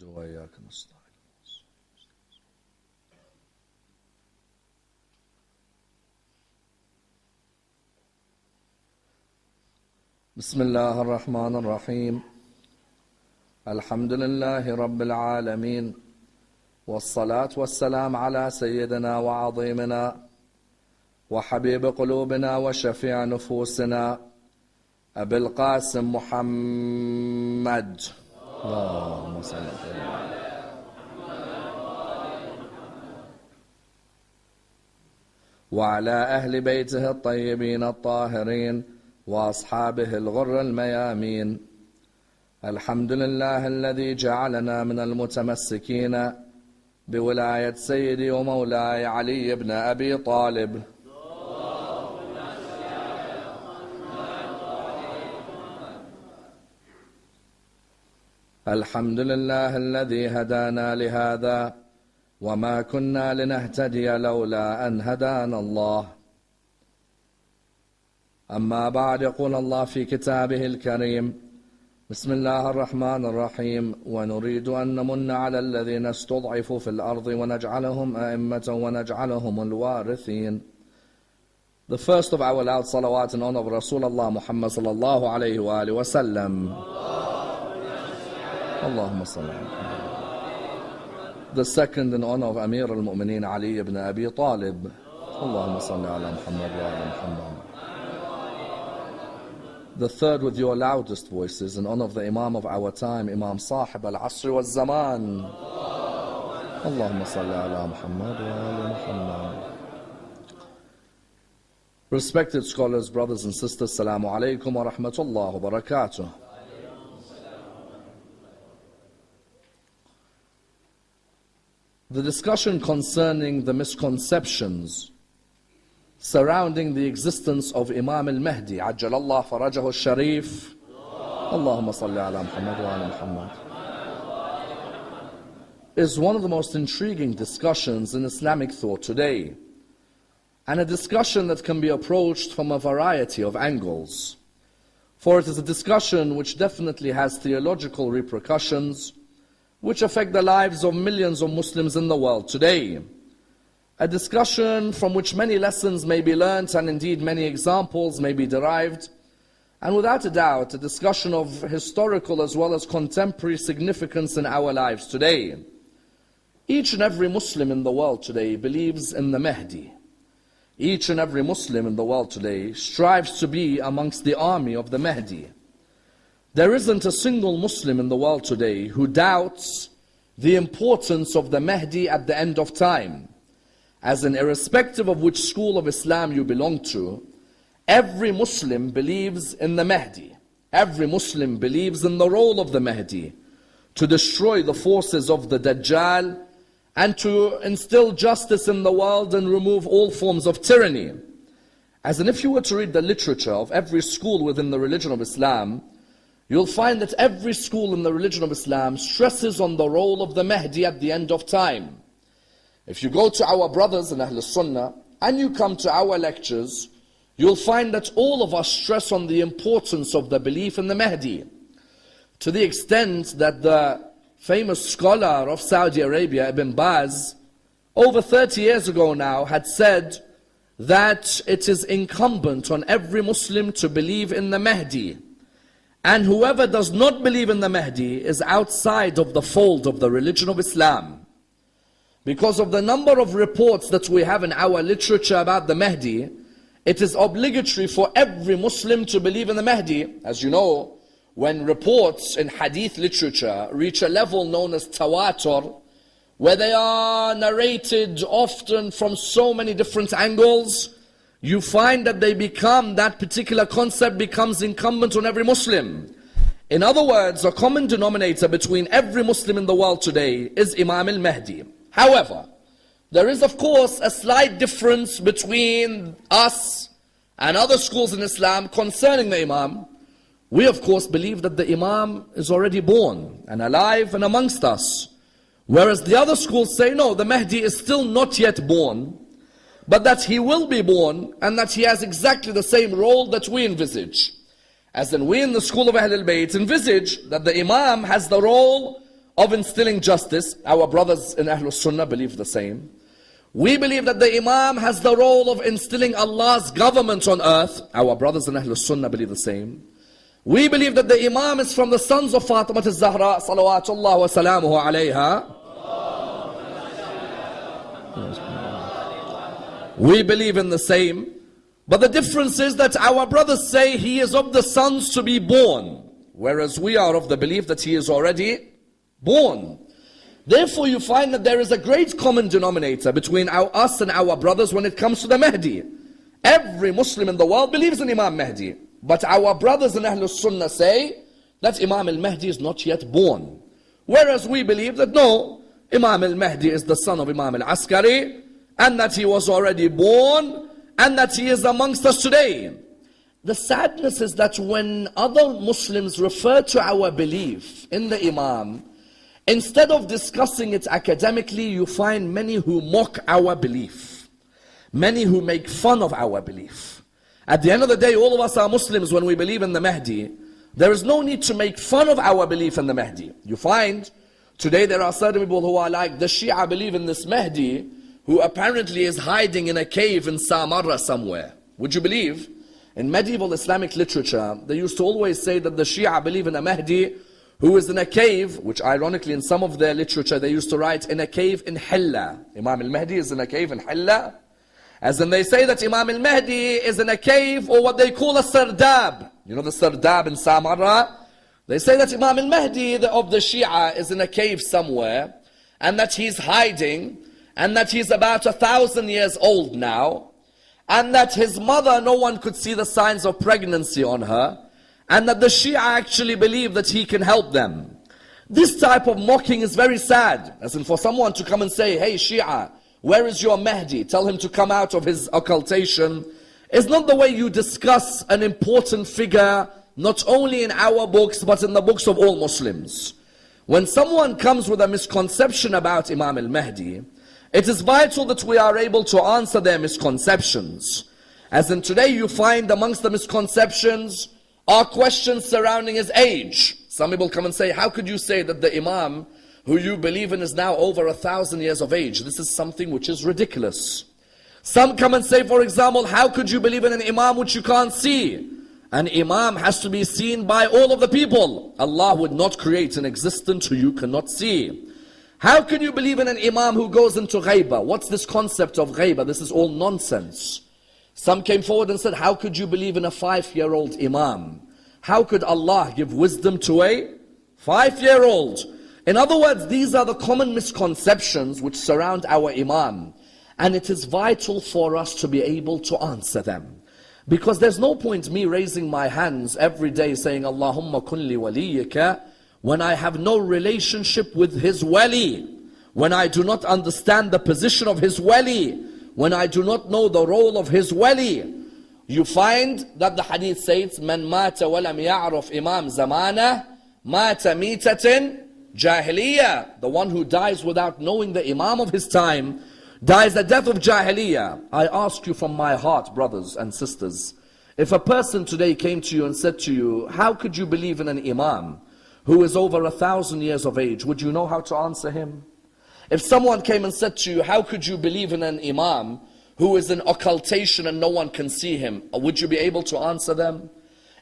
وإياك نستعين. بسم الله الرحمن الرحيم. الحمد لله رب العالمين، والصلاة والسلام على سيدنا وعظيمنا وحبيب قلوبنا وشفيع نفوسنا أبي القاسم محمد. اللهم صل على وعلى أهل بيته الطيبين الطاهرين وأصحابه الغر الميامين. الحمد لله الذي جعلنا من المتمسكين بولاية سيدي ومولاي علي بن أبي طالب. الحمد لله الذي هدانا لهذا وما كنا لنهتدي لولا أن هدانا الله. أما بعد، يقول الله في كتابه الكريم: بسم الله الرحمن الرحيم. ونريد أن نمن على الذين استضعفوا في الأرض ونجعلهم أئمة ونجعلهم الوارثين. The first of our loud salawat in honor of Rasulullah Muhammad sallallahu alayhi wa alihi wa sallam. Allahumma salli ala Muhammad. The second in honor of Amir al-Mu'mineen Ali ibn Abi Talib. Allahumma salli ala Muhammad wa ala Muhammad. The third with your loudest voices in honor of the Imam of our time, Imam Sahib al-Asr wal-Zaman. Allahumma salli ala Muhammad wa ala Muhammad. Respected scholars, brothers and sisters, Assalamu alaikum wa rahmatullah wa barakatuh. The discussion concerning the misconceptions surrounding the existence of Imam al-Mahdi, Ajjalallah farajahu al-Sharif. Allahumma salli ala Muhammad wa ala Muhammad, is one of the most intriguing discussions in Islamic thought today, and a discussion that can be approached from a variety of angles. For it is a discussion which definitely has theological repercussions which affect the lives of millions of Muslims in the world today. A discussion from which many lessons may be learnt and indeed many examples may be derived, and without a doubt a discussion of historical as well as contemporary significance in our lives today. Each and every Muslim in the world today believes in the Mahdi. Each and every Muslim in the world today strives to be amongst the army of the Mahdi. There isn't a single Muslim in the world today who doubts the importance of the Mahdi at the end of time. As in, irrespective of which school of Islam you belong to, every Muslim believes in the Mahdi. Every Muslim believes in the role of the Mahdi to destroy the forces of the Dajjal and to instill justice in the world and remove all forms of tyranny. As in, if you were to read the literature of every school within the religion of Islam, you'll find that every school in the religion of Islam stresses on the role of the Mahdi at the end of time. If you go to our brothers in Ahl Sunnah and you come to our lectures, you'll find that all of us stress on the importance of the belief in the Mahdi, to the extent that the famous scholar of Saudi Arabia, Ibn Baz, over 30 years ago now, had said that it is incumbent on every Muslim to believe in the Mahdi. And whoever does not believe in the Mahdi is outside of the fold of the religion of Islam. Because of the number of reports that we have in our literature about the Mahdi, it is obligatory for every Muslim to believe in the Mahdi. As you know, when reports in hadith literature reach a level known as tawatur, where they are narrated often from so many different angles, you find that that particular concept becomes incumbent on every Muslim. In other words, a common denominator between every Muslim in the world today is Imam al-Mahdi. However, there is of course a slight difference between us and other schools in Islam concerning the Imam. We of course believe that the Imam is already born and alive and amongst us, whereas the other schools say no, the Mahdi is still not yet born, but that he will be born and that he has exactly the same role that we envisage. As in, we in the school of Ahlul Bayt envisage that the Imam has the role of instilling justice. Our brothers in Ahlul Sunnah believe the same. We believe that the Imam has the role of instilling Allah's government on earth. Our brothers in Ahlul Sunnah believe the same. We believe that the Imam is from the sons of Fatima al-Zahra, salawatullah wa salamuhu alayha. We believe in the same. But the difference is that our brothers say he is of the sons to be born, whereas we are of the belief that he is already born. Therefore you find that there is a great common denominator between us and our brothers when it comes to the Mahdi. Every Muslim in the world believes in Imam Mahdi. But our brothers in Ahlul Sunnah say that Imam al-Mahdi is not yet born. Whereas we believe that no, Imam al-Mahdi is the son of Imam al-Askari, and that he was already born, and that he is amongst us today. The sadness is that when other Muslims refer to our belief in the Imam, instead of discussing it academically, you find many who mock our belief. Many who make fun of our belief. At the end of the day, all of us are Muslims when we believe in the Mahdi. There is no need to make fun of our belief in the Mahdi. You find, today there are certain people who are like, the Shia believe in this Mahdi, who apparently is hiding in a cave in Samarra somewhere. Would you believe? In medieval Islamic literature, they used to always say that the Shia believe in a Mahdi who is in a cave, which ironically in some of their literature they used to write in a cave in Hilla. Imam al-Mahdi is in a cave in Hilla. As in they say that Imam al-Mahdi is in a cave or what they call a Sardab. You know the Sardab in Samarra? They say that Imam al-Mahdi of the Shia is in a cave somewhere and that he's hiding and that he's about 1,000 years old now and that his mother, no one could see the signs of pregnancy on her, and that the Shia actually believe that he can help them. This type of mocking is very sad. As in for someone to come and say, hey Shia, where is your Mahdi? Tell him to come out of his occultation. Is not the way you discuss an important figure, not only in our books, but in the books of all Muslims. When someone comes with a misconception about Imam al-Mahdi, it is vital that we are able to answer their misconceptions. As in today you find amongst the misconceptions are questions surrounding his age. Some people come and say, how could you say that the Imam who you believe in is now over 1,000 years of age? This is something which is ridiculous. Some come and say, for example, how could you believe in an Imam which you can't see? An Imam has to be seen by all of the people. Allah would not create an existence who you cannot see. How can you believe in an Imam who goes into ghaibah? What's this concept of ghaibah? This is all nonsense. Some came forward and said, how could you believe in a 5-year-old Imam? How could Allah give wisdom to a 5-year-old? In other words, these are the common misconceptions which surround our Imam. And it is vital for us to be able to answer them. Because there's no point me raising my hands every day saying, Allahumma kulli waliyika, when I have no relationship with his wali, when I do not understand the position of his wali, when I do not know the role of his wali. You find that the hadith says, Man mata walam ya'ruf imam zamana, mata mitatin jahiliyyah. The one who dies without knowing the Imam of his time, dies the death of jahiliyyah. I ask you from my heart, brothers and sisters, if a person today came to you and said to you, how could you believe in an Imam who is over 1,000 years of age? Would you know how to answer him? If someone came and said to you, how could you believe in an Imam who is in occultation and no one can see him? Would you be able to answer them?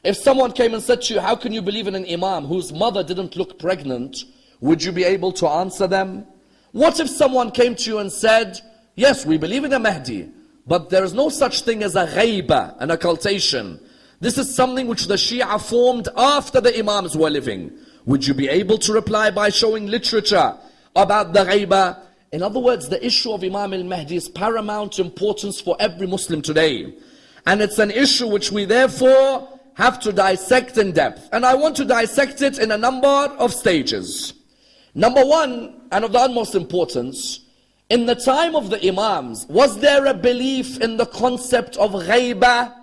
If someone came and said to you, how can you believe in an Imam whose mother didn't look pregnant? Would you be able to answer them? What if someone came to you and said, yes, we believe in a Mahdi, but there is no such thing as a ghaibah, an occultation. This is something which the Shia formed after the Imams were living. Would you be able to reply by showing literature about the ghaibah? In other words, the issue of Imam al-Mahdi is paramount importance for every Muslim today. And it's an issue which we therefore have to dissect in depth. And I want to dissect it in a number of stages. Number one, and of the utmost importance, in the time of the Imams, was there a belief in the concept of ghaibah?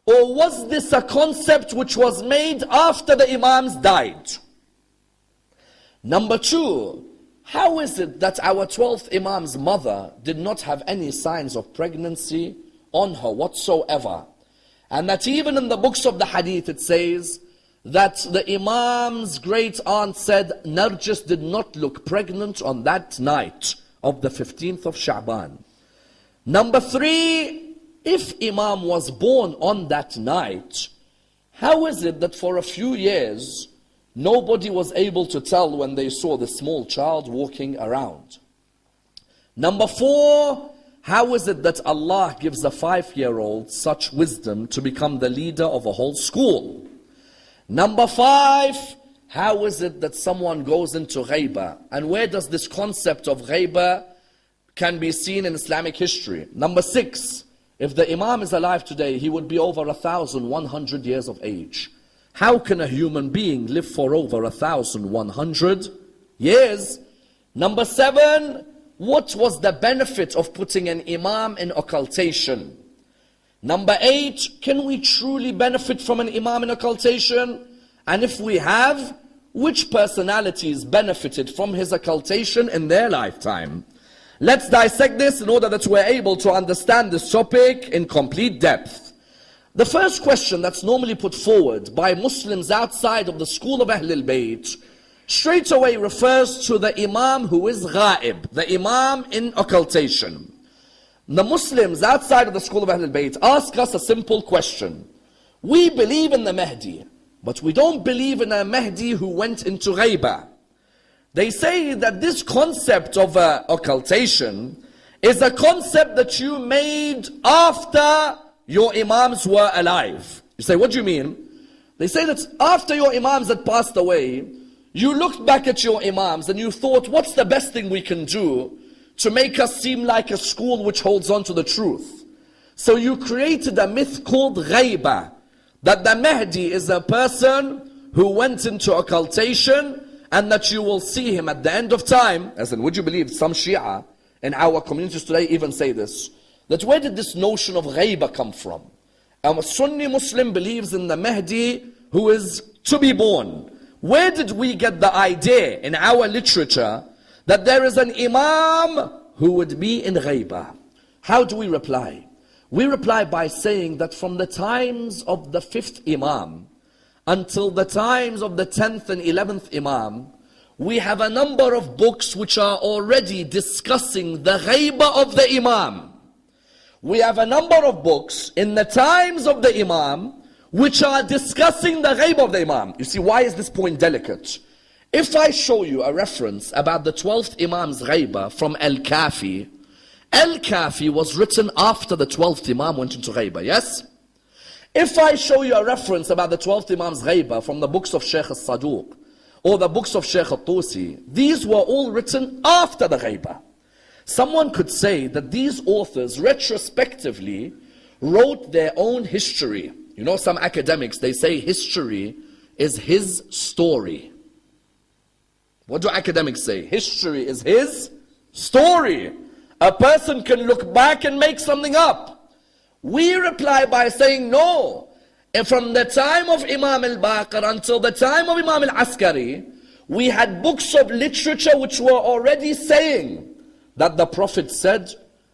Or was this a concept which was made after the Imams died? Number two, how is it that our 12th Imam's mother did not have any signs of pregnancy on her whatsoever? And that even in the books of the hadith it says that the Imam's great aunt said Narjis did not look pregnant on that night of the 15th of Sha'ban. Number 3, if Imam was born on that night, how is it that for a few years nobody was able to tell when they saw the small child walking around? Number 4, how is it that Allah gives a 5-year-old such wisdom to become the leader of a whole school? Number 5, how is it that someone goes into ghaibah? And where does this concept of ghaibah can be seen in Islamic history? Number 6, if the Imam is alive today, he would be over 1,100 years of age. How can a human being live for over 1,100 years? Number 7, what was the benefit of putting an Imam in occultation? Number 8, can we truly benefit from an Imam in occultation? And if we have, which personalities benefited from his occultation in their lifetime? Let's dissect this in order that we're able to understand this topic in complete depth. The first question that's normally put forward by Muslims outside of the school of Ahlul Bayt straight away refers to the Imam who is ghaib, the Imam in occultation. The Muslims outside of the school of Ahlul Bayt ask us a simple question. We believe in the Mahdi, but we don't believe in a Mahdi who went into ghaibah. They say that this concept of occultation is a concept that you made after your Imams were alive. You say, what do you mean? They say that after your Imams had passed away, you looked back at your Imams and you thought, what's the best thing we can do to make us seem like a school which holds on to the truth? So you created a myth called ghaibah, that the Mahdi is a person who went into occultation and that you will see him at the end of time. As in, would you believe some Shia in our communities today even say this? That where did this notion of ghaibah come from? A Sunni Muslim believes in the Mahdi who is to be born. Where did we get the idea in our literature that there is an Imam who would be in ghaibah? How do we reply? We reply by saying that from the times of the 5th Imam until the times of the 10th and 11th Imam, we have a number of books which are already discussing the ghaibah of the Imam. We have a number of books in the times of the Imam which are discussing the ghaibah of the Imam. You see, why is this point delicate? If I show you a reference about the 12th Imam's ghaibah from Al-Kafi, Al-Kafi was written after the 12th Imam went into ghaibah, yes? If I show you a reference about the 12th Imam's ghaibah from the books of Shaykh al-Saduq or the books of Shaykh al-Tusi, these were all written after the ghaibah. Someone could say that these authors retrospectively wrote their own history. You know, some academics, they say history is his story. What do academics say? History is his story. A person can look back and make something up. We reply by saying no. And from the time of Imam al-Baqir until the time of Imam al-Askari, we had books of literature which were already saying that the Prophet said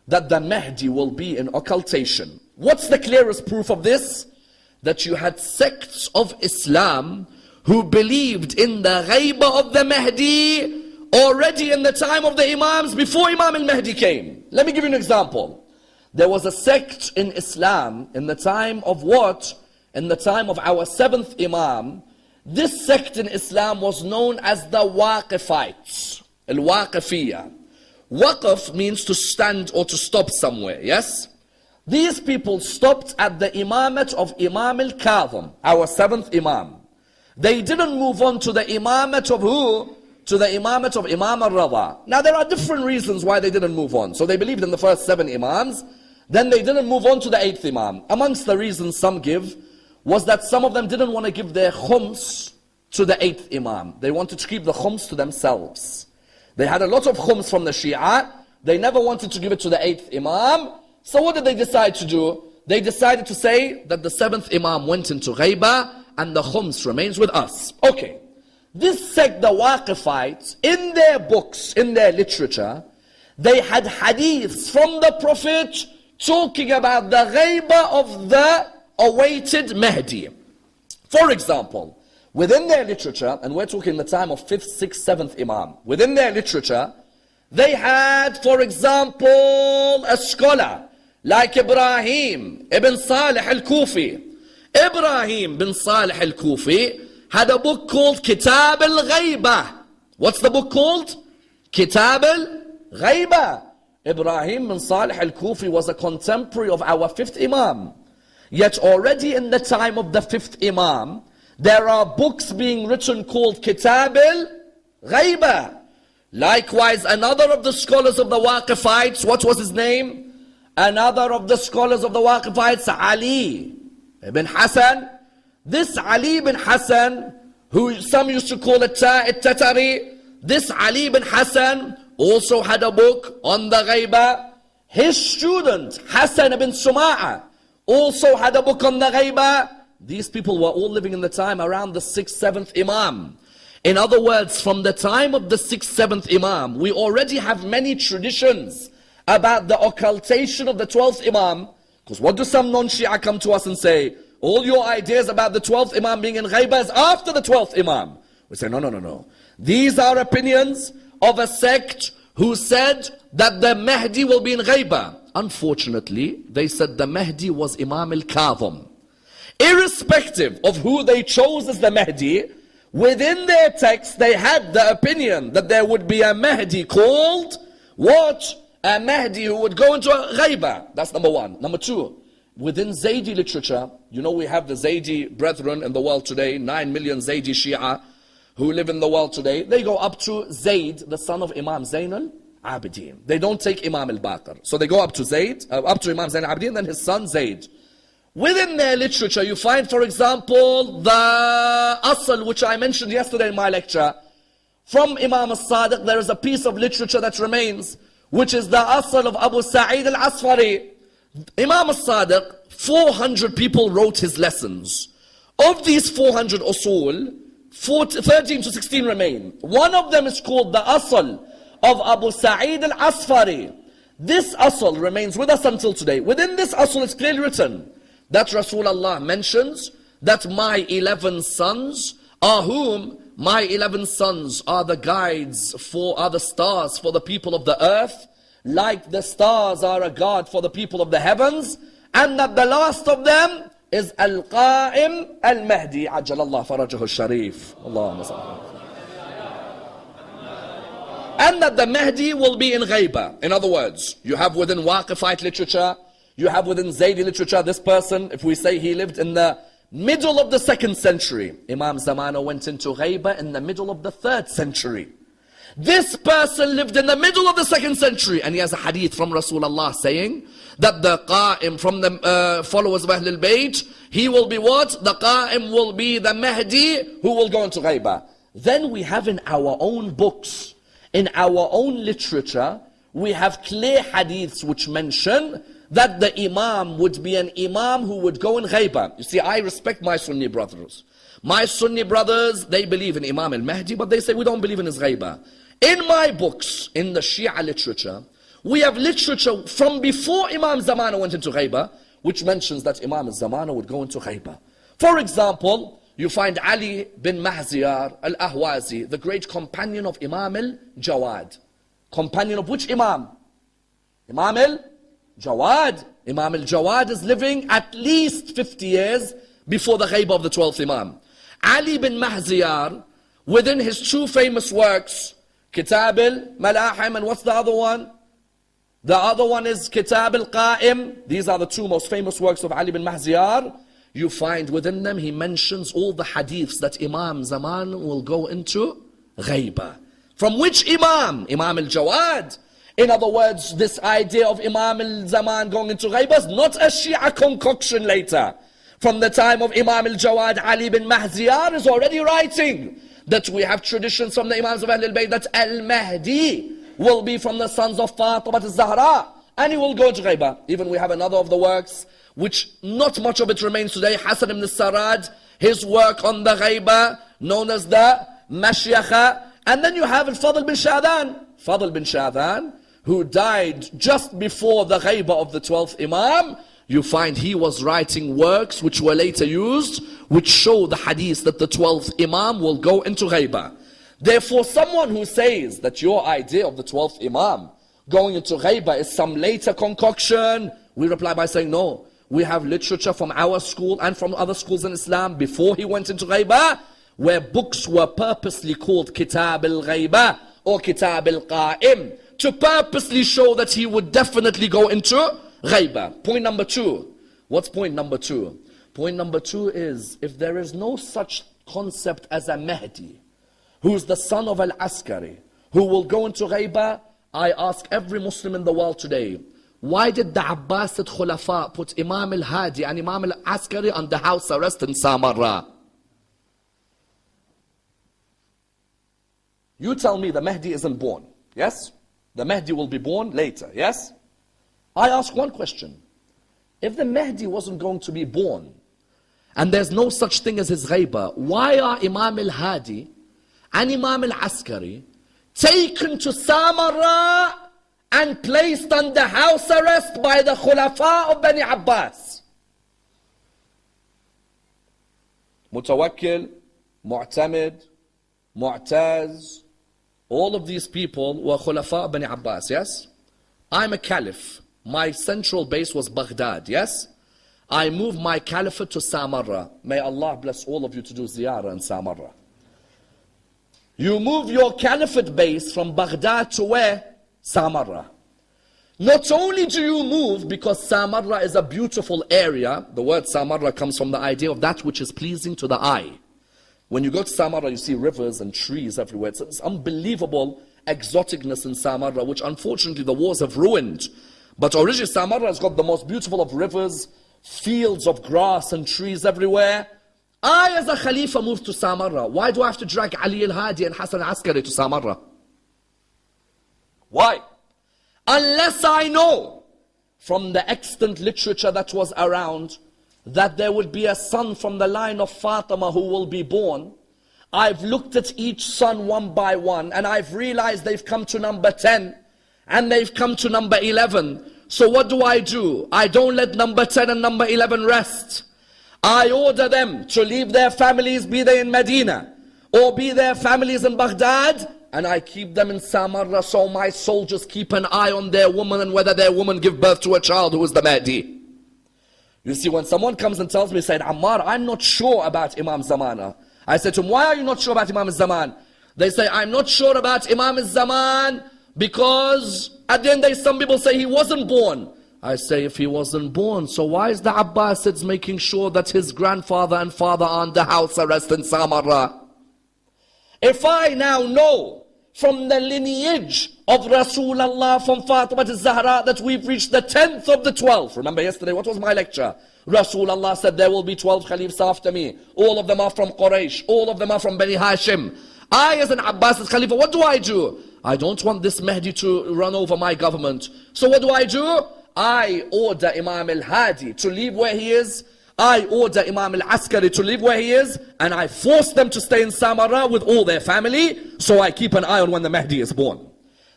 that the Mahdi will be in occultation. What's the clearest proof of this? That you had sects of Islam who believed in the ghaibah of the Mahdi already in the time of the Imams before Imam al-Mahdi came. Let me give you an example. There was a sect in Islam in the time of what? In the time of our 7th Imam. This sect in Islam was known as the Waqifites. Al-Waqifiyya. Waqf means to stand or to stop somewhere, yes? These people stopped at the imamate of Imam al-Kadhim, our 7th Imam. They didn't move on to the imamate of who? To the imamate of Imam al-Rada. Now there are different reasons why they didn't move on. So they believed in the first 7 Imams, then they didn't move on to the 8th Imam. Amongst the reasons some give was that some of them didn't want to give their khums to the 8th Imam. They wanted to keep the khums to themselves. They had a lot of khums from the Shia. They never wanted to give it to the 8th Imam. So what did they decide to do? They decided to say that the 7th Imam went into ghaibah and the khums remains with us. Okay. This sect, the Waqifites, in their books, in their literature, they had hadiths from the Prophet talking about the ghaibah of the awaited Mahdi. For example, within their literature, and we're talking the time of 5th, 6th, 7th Imam, within their literature, they had, for example, a scholar like Ibrahim ibn Salih al-Kufi. Ibrahim bin Salih al-Kufi had a book called Kitab al-Ghaibah. What's the book called? Kitab al-Ghaibah. Ibrahim bin Salih al-Kufi was a contemporary of our 5th Imam. Yet already in the time of the 5th Imam, there are books being written called Kitab al-Ghaibah. Likewise, another of the scholars of the Waqifites, what was his name? Another of the scholars of the Waqifites, Ali ibn Hassan. This Ali ibn Hassan, who some used to call it Tatari, this Ali ibn Hassan also had a book on the Ghaibah. His student, Hassan ibn Suma'a, also had a book on the Ghaibah. These people were all living in the time around the 6th, 7th Imam. In other words, from the time of the 6th, 7th Imam, we already have many traditions about the occultation of the 12th Imam. Because what do some non-Shia come to us and say? All your ideas about the 12th Imam being in Ghaibah is after the 12th Imam. We say, no. These are opinions of a sect who said that the Mahdi will be in Ghaibah. Unfortunately, they said the Mahdi was Imam al-Kadhim. Irrespective of who they chose as the Mahdi, within their text they had the opinion that there would be a Mahdi called what? A Mahdi who would go into a Ghaibah. That's number one. Number two, within Zaydi literature, you know we have the Zaydi brethren in the world today, 9 million Zaydi Shia who live in the world today. They go up to Zayd, the son of Imam Zayn al-Abidin. They don't take Imam al-Baqir. So they go up to Zayd, up to Imam Zayn al-Abidin, then his son Zayd. Within their literature, you find, for example, the Asl, which I mentioned yesterday in my lecture. From Imam al-Sadiq, there is a piece of literature that remains, which is the Asl of Abu Sa'id al-Asfari. Imam al-Sadiq, 400 people wrote his lessons. Of these 400 usul, 13 to 16 remain. One of them is called the Asl of Abu Sa'id al-Asfari. This Asl remains with us until today. Within this Asl, it's clearly written that Rasulullah mentions that my 11 sons are whom? My 11 sons are the guides are the stars for the people of the earth, like the stars are a guard for the people of the heavens, and that the last of them is Al-Qa'im Al-Mahdi, Ajjalallah Farajahu Al-Sharif. Allahumma salli. And that the Mahdi will be in Ghaibah. In other words, you have within Waqifite literature, you have within Zaydi literature, this person, if we say he lived in the middle of the 2nd century, Imam Zamana went into Ghaibah in the middle of the 3rd century. This person lived in the middle of the 2nd century, and he has a hadith from Rasulullah saying that the Qa'im from the followers of Ahlul Bayt, he will be what? The Qa'im will be the Mahdi who will go into Ghaibah. Then we have in our own books, in our own literature, we have clear hadiths which mention that the Imam would be an Imam who would go in Ghaibah. You see, I respect my Sunni brothers. My Sunni brothers, they believe in Imam al-Mahdi, but they say we don't believe in his Ghaibah. In my books, in the Shia literature, we have literature from before Imam Zamana went into Ghaibah, which mentions that Imam Zamana would go into Ghaibah. For example, you find Ali bin Mahziyar al-Ahwazi, the great companion of Imam al-Jawad. Companion of which Imam? Imam al-Jawad. Imam al-Jawad is living at least 50 years before the Ghaibah of the 12th Imam. Ali bin Mahziyar, within his two famous works, Kitab al-Malahim, and what's the other one? The other one is Kitab al-Qa'im. These are the two most famous works of Ali bin Mahziyar. You find within them, he mentions all the hadiths that Imam Zaman will go into Ghaibah. From which Imam? Imam al-Jawad. In other words, this idea of Imam al-Zaman going into Ghaibah is not a Shia concoction later. From the time of Imam al-Jawad, Ali bin Mahziyar is already writing that we have traditions from the Imams of Ahlul Bayt that al-Mahdi will be from the sons of Fatima al-Zahra, and he will go to Ghaibah. Even we have another of the works, which not much of it remains today, Hassan ibn Sarad, his work on the Ghaibah, known as the Mashyakha. And then you have Fadl bin Shadhan. Fadl bin Shadhan, who died just before the Ghaibah of the 12th Imam, you find he was writing works which were later used, which show the hadith that the 12th Imam will go into ghaibah. Therefore, someone who says that your idea of the 12th Imam going into ghaibah is some later concoction, we reply by saying no. We have literature from our school and from other schools in Islam before he went into ghaibah, where books were purposely called Kitab al-Ghaibah or Kitab al-Qa'im, to purposely show that he would definitely go into ghaibah. Point number 2. What's point number 2? Point number 2 is, if there is no such concept as a Mahdi, who is the son of al-Askari, who will go into ghaibah, I ask every Muslim in the world today, why did the Abbasid Khulafa put Imam al-Hadi and Imam al-Askari under house arrest in Samarra? You tell me the Mahdi isn't born, yes? The Mahdi will be born later, yes? I ask one question. If the Mahdi wasn't going to be born, and there's no such thing as his ghaibah, why are Imam al-Hadi and Imam al-Askari taken to Samarra and placed under house arrest by the Khulafa of Bani Abbas? Mutawakkil, Mu'tamid, Mu'taz, all of these people were Khulafa of Bani Abbas, yes? I'm a caliph. My central base was Baghdad, yes? I moved my caliphate to Samarra. May Allah bless all of you to do ziyarah in Samarra. You move your caliphate base from Baghdad to where? Samarra. Not only do you move because Samarra is a beautiful area. The word Samarra comes from the idea of that which is pleasing to the eye. When you go to Samarra, you see rivers and trees everywhere. It's unbelievable exoticness in Samarra, which unfortunately the wars have ruined. But originally Samarra has got the most beautiful of rivers, fields of grass and trees everywhere. I as a Khalifa moved to Samarra. Why do I have to drag Ali al-Hadi and Hassan al-Askari to Samarra? Why? Unless I know from the extant literature that was around that there would be a son from the line of Fatima who will be born. I've looked at each son one by one and I've realized they've come to number 10 and they've come to number 11. So what do? I don't let number 10 and number 11 rest. I order them to leave their families, be they in Medina or be their families in Baghdad, and I keep them in Samarra so my soldiers keep an eye on their woman and whether their woman give birth to a child who is the Mahdi. You see, when someone comes and tells me, said, Ammar, I'm not sure about Imam Zamana. I said to him, why are you not sure about Imam Zaman? They say, I'm not sure about Imam Zaman because at the end some people say he wasn't born. I say, if he wasn't born, so why is the Abbasids making sure that his grandfather and father are under house arrest in Samarra? If I now know from the lineage of Rasulullah from Fatima al-Zahra that we've reached the 10th of the 12th. Remember yesterday, what was my lecture? Rasulullah said there will be 12 Khalifs after me. All of them are from Quraysh. All of them are from Bani Hashim. I as an Abbasid Khalifa, what do? I don't want this Mahdi to run over my government. So what do? I order Imam al-Hadi to leave where he is. I order Imam al-Askari to live where he is, and I force them to stay in Samarra with all their family, so I keep an eye on when the Mahdi is born.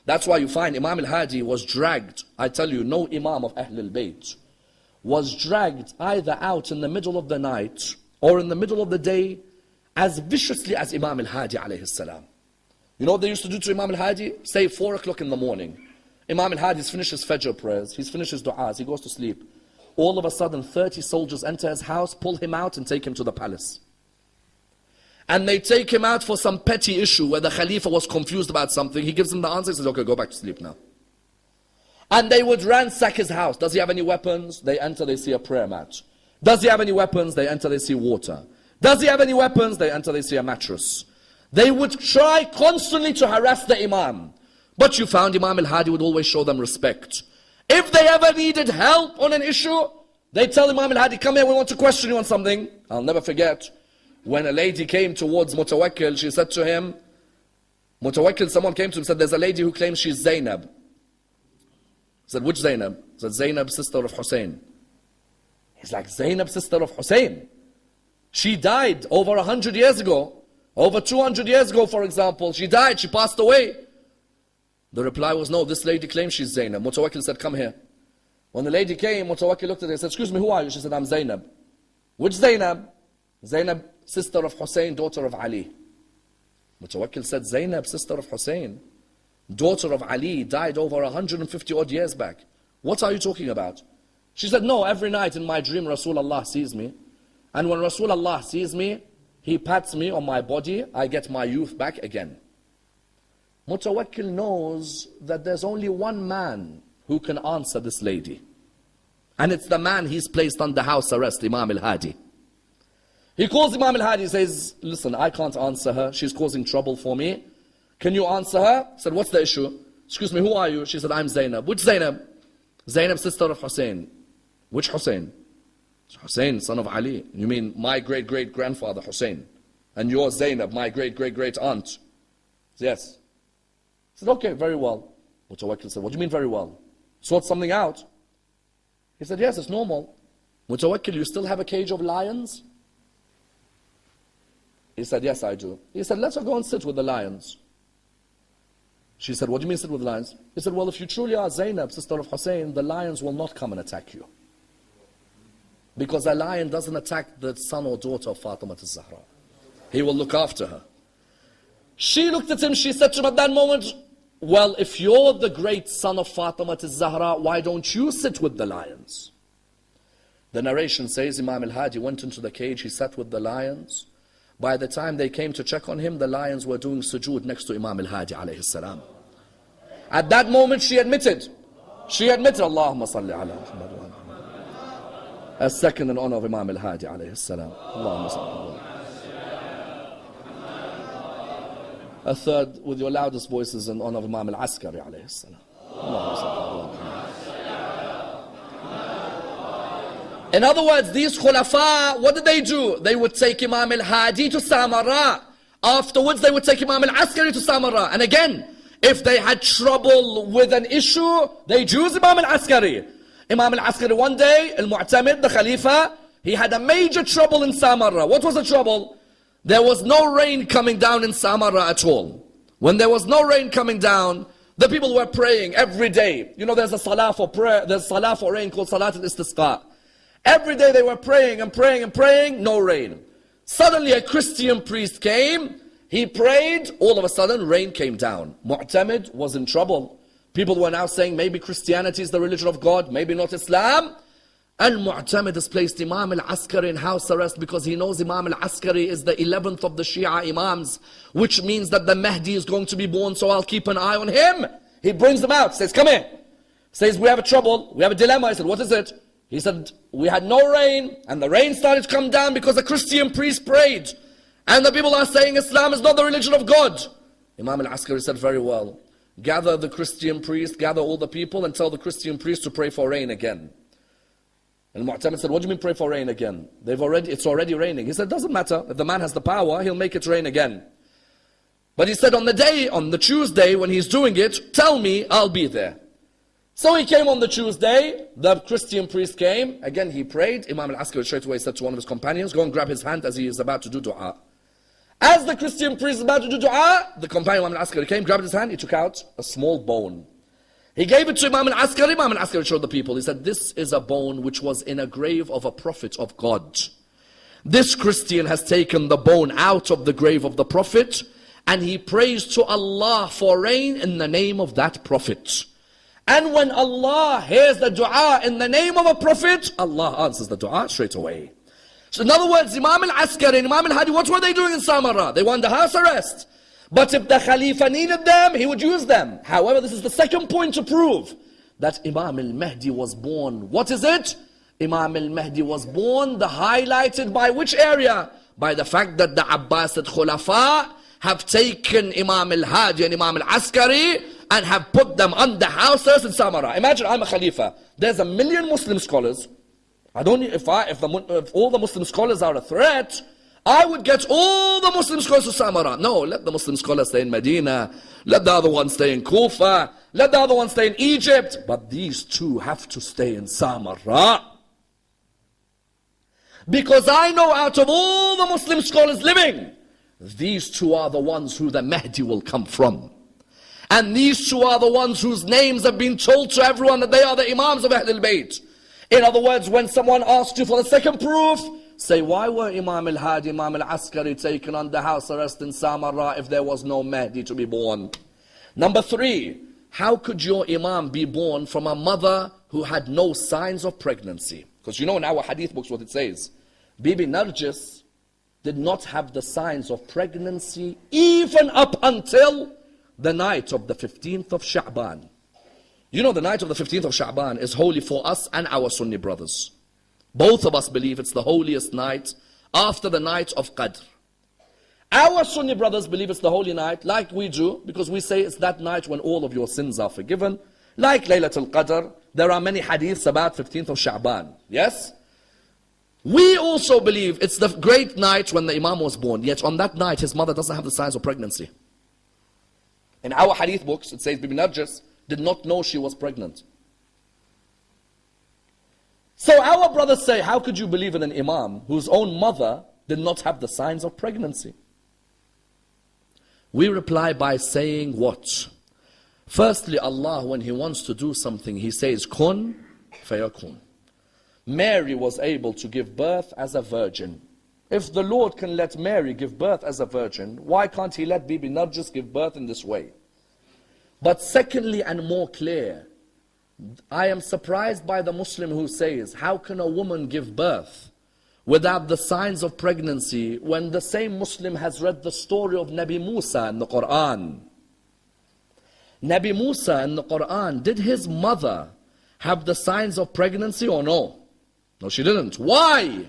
That's why you find Imam al-Hadi was dragged. I tell you, no Imam of Ahlul Bayt was dragged either out in the middle of the night or in the middle of the day as viciously as Imam al-Hadi alayhi salam. You know what they used to do to Imam al-Hadi? Say 4 o'clock in the morning. Imam al-Hadi's finished his Fajr prayers, he's finished his du'as, he goes to sleep. All of a sudden 30 soldiers enter his house, pull him out and take him to the palace. And they take him out for some petty issue where the Khalifa was confused about something. He gives them the answer, he says, okay, go back to sleep now. And they would ransack his house. Does he have any weapons? They enter, they see a prayer mat. Does he have any weapons? They enter, they see water. Does he have any weapons? They enter, they see a mattress. They would try constantly to harass the Imam. But you found Imam al-Hadi would always show them respect. If they ever needed help on an issue, they tell Imam al-Hadi, come here, we want to question you on something. I'll never forget, when a lady came towards Mutawakkil, she said to him, Mutawakkil, someone came to him and said, there's a lady who claims she's Zainab. He said, which Zainab? He said, Zainab, sister of Hussein. He's like, Zainab, sister of Hussein? She died over 100 years ago. Over 200 years ago, for example. She died, she passed away. The reply was, no, this lady claims she's Zainab. Mutawakkil said, come here. When the lady came, Mutawakkil looked at her and said, excuse me, who are you? She said, I'm Zainab. Which Zainab? Zainab, sister of Hussein, daughter of Ali. Mutawakkil said, Zainab, sister of Hussein, daughter of Ali, died over 150 odd years back. What are you talking about? She said, no, every night in my dream Rasulullah sees me. And when Rasulullah sees me, he pats me on my body, I get my youth back again. Mutawakkil knows that there's only one man who can answer this lady. And it's the man he's placed under house arrest, Imam al-Hadi. He calls Imam al-Hadi, says, listen, I can't answer her, she's causing trouble for me. Can you answer her? He said, what's the issue? Excuse me, who are you? She said, I'm Zainab. Which Zainab? Zainab, sister of Hussein. Which Hussein? Hussein, son of Ali. You mean my great-great-grandfather Hussein. And you're Zainab, my great-great-great-aunt. Yes. He said, okay, very well. Mutawakkil said, what do you mean very well? Sort something out. He said, yes, it's normal. Mutawakkil, you still have a cage of lions? He said, yes, I do. He said, let's go and sit with the lions. She said, what do you mean sit with the lions? He said, well, if you truly are Zainab, sister of Hussein, the lions will not come and attack you. Because a lion doesn't attack the son or daughter of Fatima al-Zahra. He will look after her. She looked at him, she said to him at that moment, well, if you're the great son of Fatima al-Zahra, why don't you sit with the lions? The narration says Imam al-Hadi went into the cage, he sat with the lions. By the time they came to check on him, the lions were doing sujood next to Imam al-Hadi alayhi salam. At that moment she admitted, Allahumma salli ala Muhammad wa ala Muhammad. A second in honor of Imam al-Hadi alayhi salam. Allahumma salli ala Muhammad. A third with your loudest voices in honor of Imam al-Askari alayhi salam. Allahumma salli ala Muhammad. In other words, these khulafa, what did they do? They would take Imam al-Hadi to Samarra. Afterwards, they would take Imam al-Askari to Samarra. And again, if they had trouble with an issue, they choose Imam al-Askari. Imam al-Askari one day, al-Mu'tamid, the Khalifa, he had a major trouble in Samarra. What was the trouble? There was no rain coming down in Samarra at all. When there was no rain coming down, the people were praying every day. You know, there's a salah for prayer, there's a salah for rain called Salat al-Istisqa. Every day they were praying and praying and praying, no rain. Suddenly a Christian priest came, he prayed, all of a sudden rain came down. Mu'tamid was in trouble. People were now saying maybe Christianity is the religion of God, maybe not Islam. And Mu'tamid has placed Imam al-Askari in house arrest because he knows Imam al-Askari is the 11th of the Shia Imams, which means that the Mahdi is going to be born, so I'll keep an eye on him. He brings them out, says, come here. Says, we have a trouble, we have a dilemma. I said, what is it? He said, we had no rain, and the rain started to come down because a Christian priest prayed. And the people are saying Islam is not the religion of God. Imam al-Askari said, very well. Gather the Christian priest, gather all the people, and tell the Christian priest to pray for rain again. And Mu'tamid said, what do you mean pray for rain again? It's already raining. He said, doesn't matter. If the man has the power, he'll make it rain again. But he said, on the Tuesday, when he's doing it, tell me, I'll be there. So he came on the Tuesday, the Christian priest came, again he prayed. Imam al-Askari straight away said to one of his companions, go and grab his hand as he is about to do dua. As the Christian priest is about to do dua, the companion Imam al-Askari came, grabbed his hand, he took out a small bone. He gave it to Imam al-Askari, Imam al-Askari showed the people. He said, this is a bone which was in a grave of a prophet of God. This Christian has taken the bone out of the grave of the prophet, and he prays to Allah for rain in the name of that prophet. And when Allah hears the dua in the name of a prophet, Allah answers the dua straight away. So in other words, Imam al-Askari and Imam al-Hadi, what were they doing in Samarra? They were under house arrest. But if the Khalifa needed them, he would use them. However, this is the second point to prove that Imam al-Mahdi was born. What is it? Imam al-Mahdi was born, highlighted by which area? By the fact that the Abbasid Khulafa have taken Imam al-Hadi and Imam al-Askari and have put them under house arrest in Samarra. Imagine I'm a Khalifa. There's 1 million Muslim scholars. If all the Muslim scholars are a threat, I would get all the Muslim scholars to Samarra. No, let the Muslim scholars stay in Medina. Let the other ones stay in Kufa. Let the other ones stay in Egypt. But these two have to stay in Samarra. Because I know out of all the Muslim scholars living, these two are the ones who the Mahdi will come from. And these two are the ones whose names have been told to everyone that they are the Imams of Ahlul Bayt. In other words, when someone asks you for the second proof, say, why were Imam al-Hadi, Imam al-Askari taken under house arrest in Samarra if there was no Mahdi to be born? Number 3, how could your Imam be born from a mother who had no signs of pregnancy? Because you know in our hadith books what it says. Bibi Narjis did not have the signs of pregnancy even up until the night of the 15th of Sha'ban. You know the night of the 15th of Sha'ban is holy for us and our Sunni brothers. Both of us believe it's the holiest night after the night of Qadr. Our Sunni brothers believe it's the holy night like we do because we say it's that night when all of your sins are forgiven. Like Laylatul Qadr, there are many hadiths about 15th of Sha'ban. Yes? We also believe it's the great night when the Imam was born. Yet on that night his mother doesn't have the signs of pregnancy. In our hadith books it says Bibi Narjis did not know she was pregnant. So our brothers say, how could you believe in an Imam whose own mother did not have the signs of pregnancy? We reply by saying what? Firstly, Allah, when He wants to do something, He says, Kun fayakun. Mary was able to give birth as a virgin. If the Lord can let Mary give birth as a virgin, why can't He let Bibi Narjis give birth in this way? But secondly and more clear, I am surprised by the Muslim who says, how can a woman give birth without the signs of pregnancy when the same Muslim has read the story of Nabi Musa in the Quran? Nabi Musa in the Quran, did his mother have the signs of pregnancy or no? No, she didn't. Why?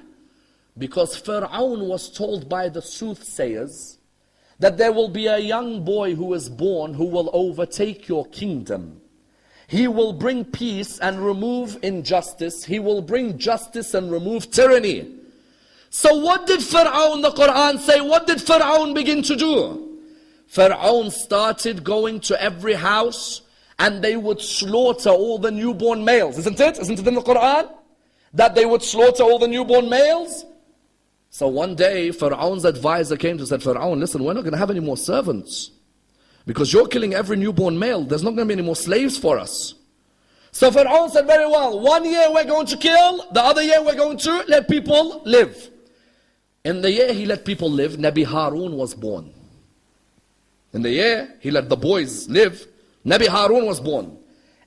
Because Fir'aun was told by the soothsayers that there will be a young boy who is born who will overtake your kingdom. He will bring peace and remove injustice. He will bring justice and remove tyranny. So what did Fir'aun, the Quran say, what did Fir'aun begin to do? Fir'aun started going to every house and they would slaughter all the newborn males. Isn't it? Isn't it in the Quran? That they would slaughter all the newborn males? So one day, Fir'aun's advisor came to said, Fir'aun, listen, we're not going to have any more servants. Because you're killing every newborn male. There's not going to be any more slaves for us. So Fir'aun said, very well, 1 year we're going to kill, the other year we're going to let people live. In the year he let people live, Nabi Harun was born. In the year he let the boys live, Nabi Harun was born.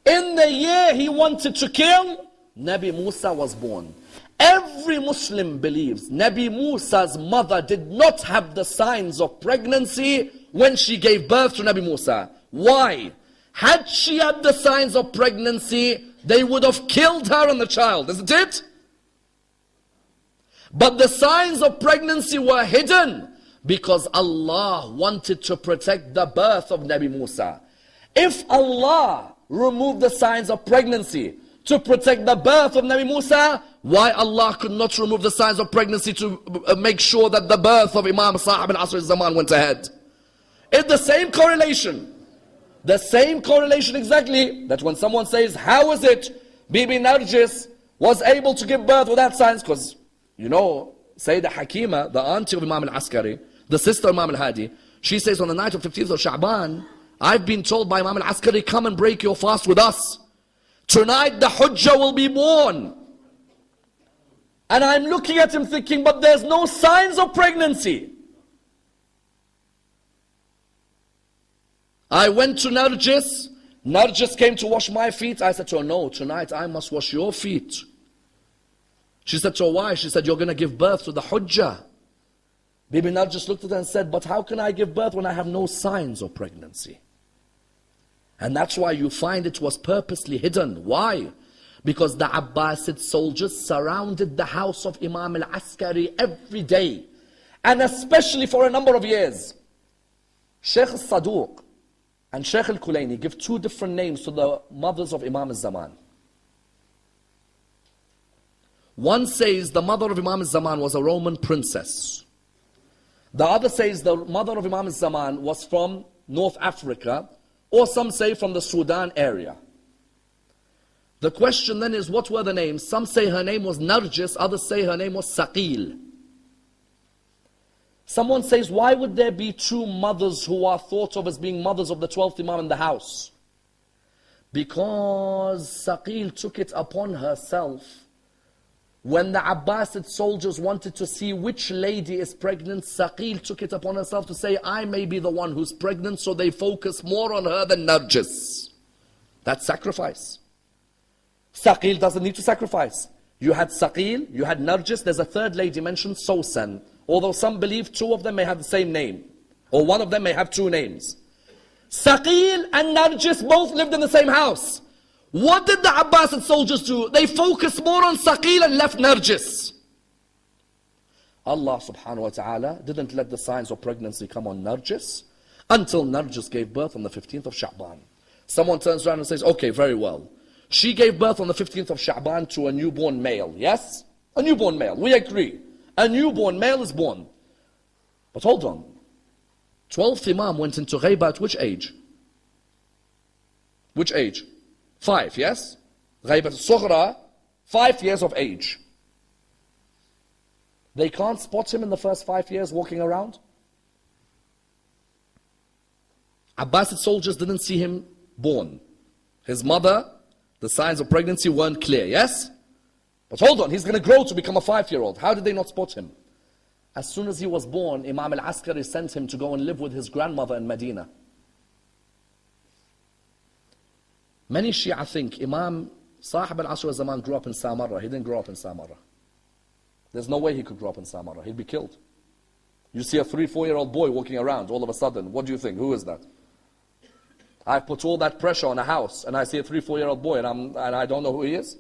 In the year he wanted to kill, Nabi Musa was born. Every Muslim believes Nabi Musa's mother did not have the signs of pregnancy when she gave birth to Nabi Musa. Why? Had she had the signs of pregnancy, they would have killed her and the child, isn't it? But the signs of pregnancy were hidden because Allah wanted to protect the birth of Nabi Musa. If Allah removed the signs of pregnancy to protect the birth of Nabi Musa, why Allah could not remove the signs of pregnancy to make sure that the birth of Imam Sahib al-Asr al-Zaman went ahead? It's the same correlation. The same correlation exactly, that when someone says, how is it Bibi Narjis was able to give birth without signs? Because, you know, Sayyidah Hakima, the auntie of Imam al-Askari, the sister of Imam al-Hadi, she says on the night of 15th of Sha'ban, I've been told by Imam al-Askari, come and break your fast with us. Tonight the Hujjah will be born. And I'm looking at him thinking, but there's no signs of pregnancy. I went to Narjis. Narjis came to wash my feet. I said to her, no, tonight I must wash your feet. She said to her, why? She said, you're going to give birth to the Hujjah. Bibi Narjis looked at her and said, but how can I give birth when I have no signs of pregnancy? And that's why you find it was purposely hidden. Why? Because the Abbasid soldiers surrounded the house of Imam al-Askari every day. And especially for a number of years. Sheikh al-Saduq and Sheikh al-Kulayni give two different names to the mothers of Imam al-Zaman. One says the mother of Imam al-Zaman was a Roman princess. The other says the mother of Imam al-Zaman was from North Africa, or some say from the Sudan area. The question then is, what were the names? Some say her name was Narjis, others say her name was Saqil. Someone says, why would there be two mothers who are thought of as being mothers of the 12th Imam in the house? Because Saqil took it upon herself. When the Abbasid soldiers wanted to see which lady is pregnant, Saqil took it upon herself to say, I may be the one who's pregnant, so they focus more on her than Narjis. That's sacrifice. Saqil doesn't need to sacrifice. You had Saqil, you had Narjis, there's a third lady mentioned, Sosan. Although some believe two of them may have the same name, or one of them may have two names. Saqil and Narjis both lived in the same house. What did the Abbasid soldiers do? They focused more on Saqil and left Narjis. Allah subhanahu wa ta'ala didn't let the signs of pregnancy come on Narjis until Narjis gave birth on the 15th of Sha'ban. Someone turns around and says, okay, very well. She gave birth on the 15th of Sha'ban to a newborn male, yes? A newborn male, we agree. A newborn male is born. But hold on. 12th Imam went into Ghaiba at which age? Which age? 5, yes? Ghaibat al-Sughra, 5 years of age. They can't spot him in the first 5 years walking around? Abbasid soldiers didn't see him born. His mother, the signs of pregnancy weren't clear, yes? But hold on, he's going to grow to become a 5-year-old. How did they not spot him? As soon as he was born, Imam al-Askari sent him to go and live with his grandmother in Medina. Many Shia think Imam Sahib al-Asr al-Zaman grew up in Samarra. He didn't grow up in Samarra. There's no way he could grow up in Samarra. He'd be killed. You see a 3-4-year-old boy walking around all of a sudden. What do you think? Who is that? I put all that pressure on a house and I see a 3-4-year-old boy and I don't know who he is.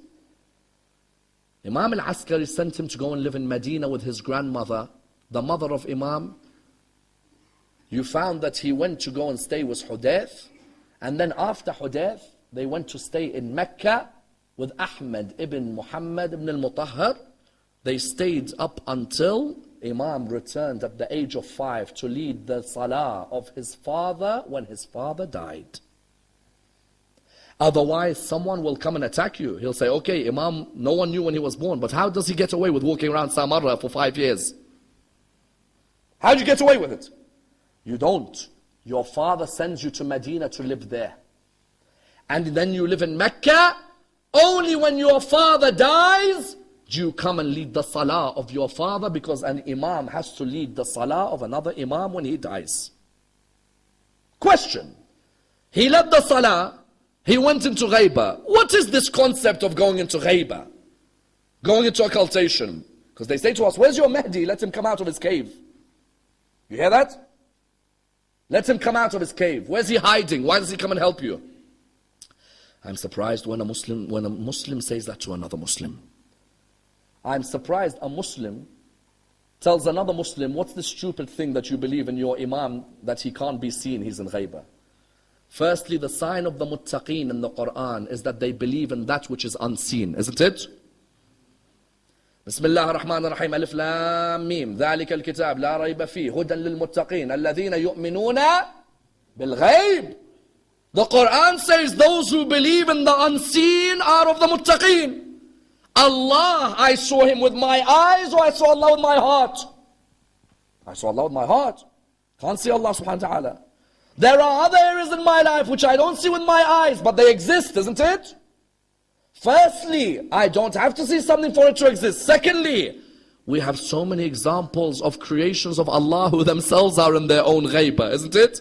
Imam al-Askari sent him to go and live in Medina with his grandmother, the mother of Imam. You found that he went to go and stay with Hudayth, and then after Hudayth, they went to stay in Mecca with Ahmed ibn Muhammad ibn al-Mutahhar. They stayed up until Imam returned at the age of 5 to lead the salah of his father when his father died. Otherwise, someone will come and attack you. He'll say, okay, Imam, no one knew when he was born, but how does he get away with walking around Samarra for 5 years? How did you get away with it? You don't. Your father sends you to Medina to live there. And then you live in Mecca. Only when your father dies do you come and lead the salah of your father, because an imam has to lead the salah of another imam when he dies. Question. He led the salah. He went into Ghaiba. What is this concept of going into Ghaiba? Going into occultation. Because they say to us, where's your Mahdi? Let him come out of his cave. You hear that? Let him come out of his cave. Where's he hiding? Why does he come and help you? I'm surprised when a Muslim says that to another Muslim. I'm surprised a Muslim tells another Muslim, what's the stupid thing that you believe in your Imam that he can't be seen, he's in Ghaiba? Firstly, the sign of the muttaqeen in the Quran is that they believe in that which is unseen, isn't it? Bismillah ar-Rahman ar-Rahim, alif lam mim, ذَلِكَ الْكِتَابِ لَا رَيْبَ فِيهِ هُدًى لِلْمُتَّقِينَ الَّذِينَ يُؤْمِنُونَ بِالْغَيْبِ. The Quran says those who believe in the unseen are of the muttaqeen. Allah, I saw him with my eyes, or I saw Allah with my heart? I saw Allah with my heart. Can't see Allah subhanahu wa ta'ala. There are other areas in my life which I don't see with my eyes, but they exist, isn't it? Firstly, I don't have to see something for it to exist. Secondly, we have so many examples of creations of Allah who themselves are in their own ghaiba, isn't it?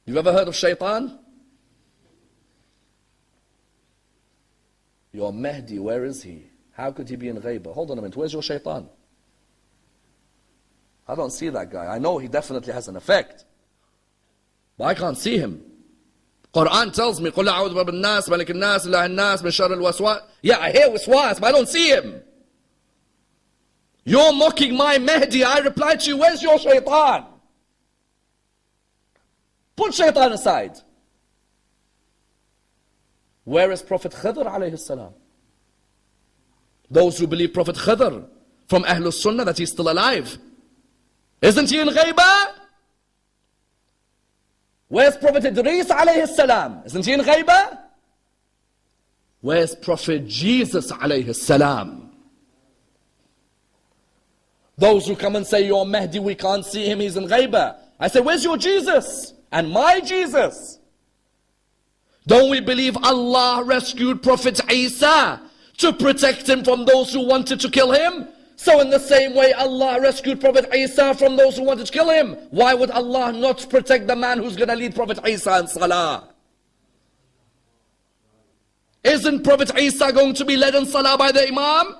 You've ever heard of shaitan? Your Mahdi, where is he? How could he be in ghaiba? Hold on a minute, where's your shaitan? I don't see that guy. I know he definitely has an effect, but I can't see him. Quran tells me, قُلْ أَعُوذُ بِرَبِّ النَّاسِ مَلِكِ النَّاسِ إِلَهِ النَّاسِ مِنْ شَرِّ الْوَسْوَاسِ. Yeah, I hear waswas, but I don't see him. You're mocking my Mahdi. I reply to you, where's your shaitan? Put shaitan aside. Where is Prophet Khidr alayhi salam? Those who believe Prophet Khidr from Ahlul Sunnah that he's still alive, isn't he in ghaiba? Where's Prophet Idris alayhi salam? Isn't he in ghaiba? Where's Prophet Jesus alayhi salam? Those who come and say, your Mahdi, we can't see him, he's in ghaibah. I say, where's your Jesus? And my Jesus? Don't we believe Allah rescued Prophet Isa to protect him from those who wanted to kill him? So in the same way, Allah rescued Prophet Isa from those who wanted to kill him. Why would Allah not protect the man who's going to lead Prophet Isa in Salah? Isn't Prophet Isa going to be led in Salah by the Imam?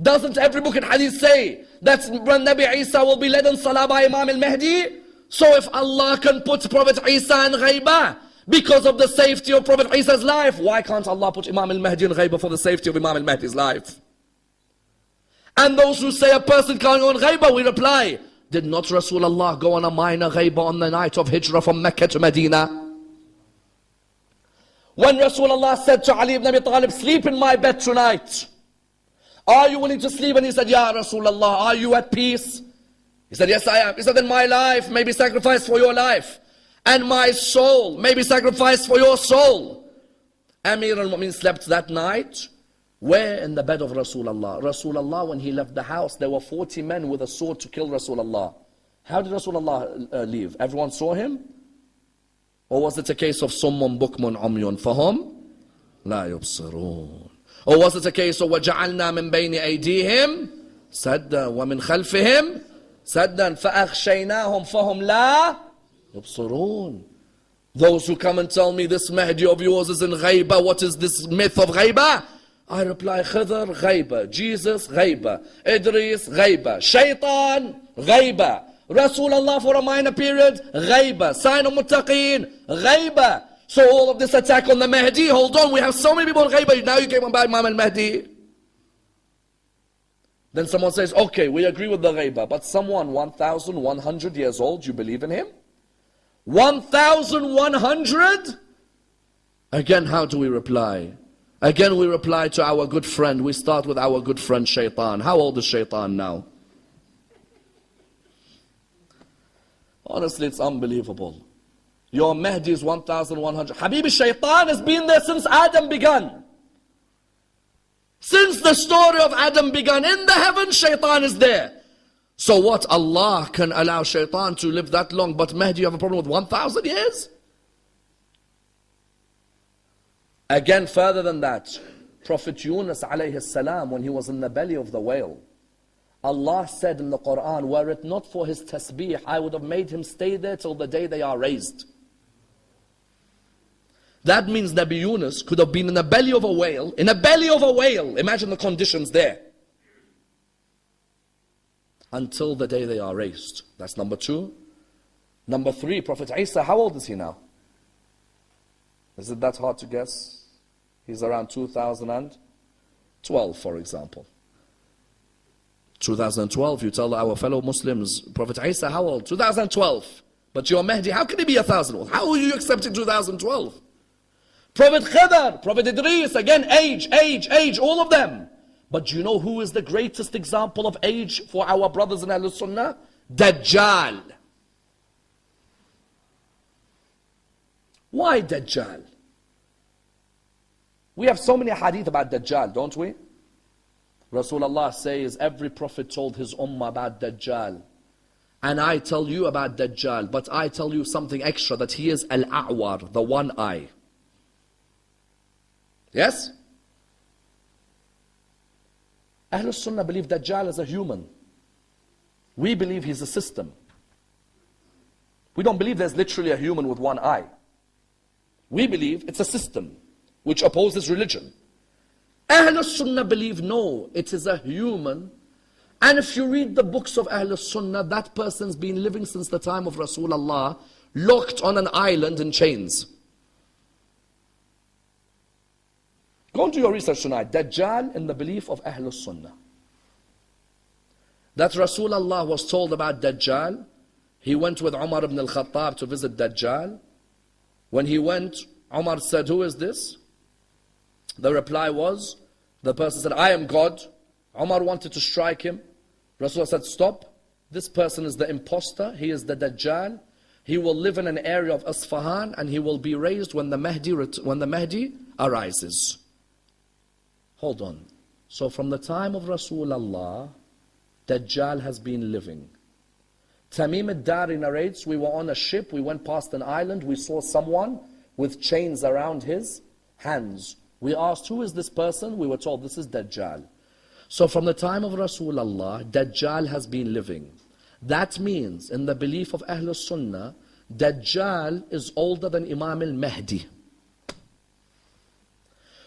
Doesn't every book and hadith say that Nabi Isa will be led in Salah by Imam al-Mahdi? So if Allah can put Prophet Isa in ghaibah because of the safety of Prophet Isa's life, why can't Allah put Imam al-Mahdi in ghaibah for the safety of Imam al-Mahdi's life? And those who say a person can't go on ghaibah, we reply, did not Rasulullah go on a minor ghaibah on the night of Hijrah from Mecca to Medina? When Rasulullah said to Ali ibn Abi Talib, sleep in my bed tonight. Are you willing to sleep? And he said, Ya Rasulullah, are you at peace? He said, yes I am. He said, then my life may be sacrificed for your life. And my soul may be sacrificed for your soul. Amir al-Mu'min slept that night. Where? In the bed of Rasulullah. Rasulullah, when he left the house, there were 40 men with a sword to kill Rasulullah. How did Rasulullah leave? Everyone saw him? Or was it a case of summun bukmun umyun fahum la yubsirun? Or was it a case of وَجَعَلْنَا مِنْ بَيْنِ أَيْدِيهِمْ سَدًّا وَمِنْ خَلْفِهِمْ سَدًّا فَأَغْشَيْنَاهُمْ فَهُمْ لَا يُبْصِرُونَ? Those who come and tell me this Mahdi of yours is in ghaibah, what is this myth of ghaibah? I reply, Khidr, ghaibah. Jesus, ghaibah. Idris, ghaibah. Shaitan, ghaibah. Rasulullah for a minor period, ghaibah. Sign of Muttaqeen, ghaibah. So all of this attack on the Mahdi, hold on, we have so many people on ghaibah, now you came about Imam al-Mahdi. Then someone says, okay, we agree with the ghaibah, but someone 1,100 years old, you believe in him? 1,100? Again, how do we reply? Again, we reply to our good friend. We start with our good friend Shaitan. How old is Shaitan now? Honestly, it's unbelievable. Your Mahdi is 1,100. Habibi, Shaitan has been there since Adam began. Since the story of Adam began, in the heavens, Shaitan is there. So what? Allah can allow Shaitan to live that long, but Mahdi, you have a problem with 1,000 years? Again, further than that, Prophet Yunus alayhi salam, when he was in the belly of the whale, Allah said in the Quran, were it not for his tasbih, I would have made him stay there till the day they are raised. That means Nabi Yunus could have been in the belly of a whale, in the belly of a whale, imagine the conditions there, until the day they are raised. That's number two. Number three, Prophet Isa, how old is he now? Is it that hard to guess? He's around 2012, for example. 2012, you tell our fellow Muslims, Prophet Isa, how old? 2012. But your Mahdi, how can he be 1,000? How are you accepting 2012? Prophet Khidr, Prophet Idris, again, age, all of them. But do you know who is the greatest example of age for our brothers in Ahlul Sunnah? Dajjal. Why Dajjal? We have so many hadith about Dajjal, don't we? Rasulullah says every prophet told his ummah about Dajjal. And I tell you about Dajjal, but I tell you something extra, that he is Al-A'war, the one eye. Yes? Ahlul Sunnah believe Dajjal is a human. We believe he's a system. We don't believe there's literally a human with one eye. We believe it's a system which opposes religion. Ahlul Sunnah believe no, it is a human. And if you read the books of Ahlul Sunnah, that person's been living since the time of Rasulullah, locked on an island in chains. Go and do your research tonight. Dajjal in the belief of Ahlul Sunnah. That Rasulullah was told about Dajjal. He went with Umar ibn al-Khattab to visit Dajjal. When he went, Umar said, who is this? The reply was, the person said, I am God. Umar wanted to strike him. Rasulullah said, stop. This person is the imposter. He is the Dajjal. He will live in an area of Isfahan and he will be raised when the Mahdi arises. Hold on. So from the time of Rasulullah Dajjal has been living. Tamim ad-Dari narrates, we were on a ship, we went past an island, we saw someone with chains around his hands. We asked, who is this person? We were told, this is Dajjal. So from the time of Rasulullah, Dajjal has been living. That means, in the belief of Ahlul Sunnah, Dajjal is older than Imam al-Mahdi.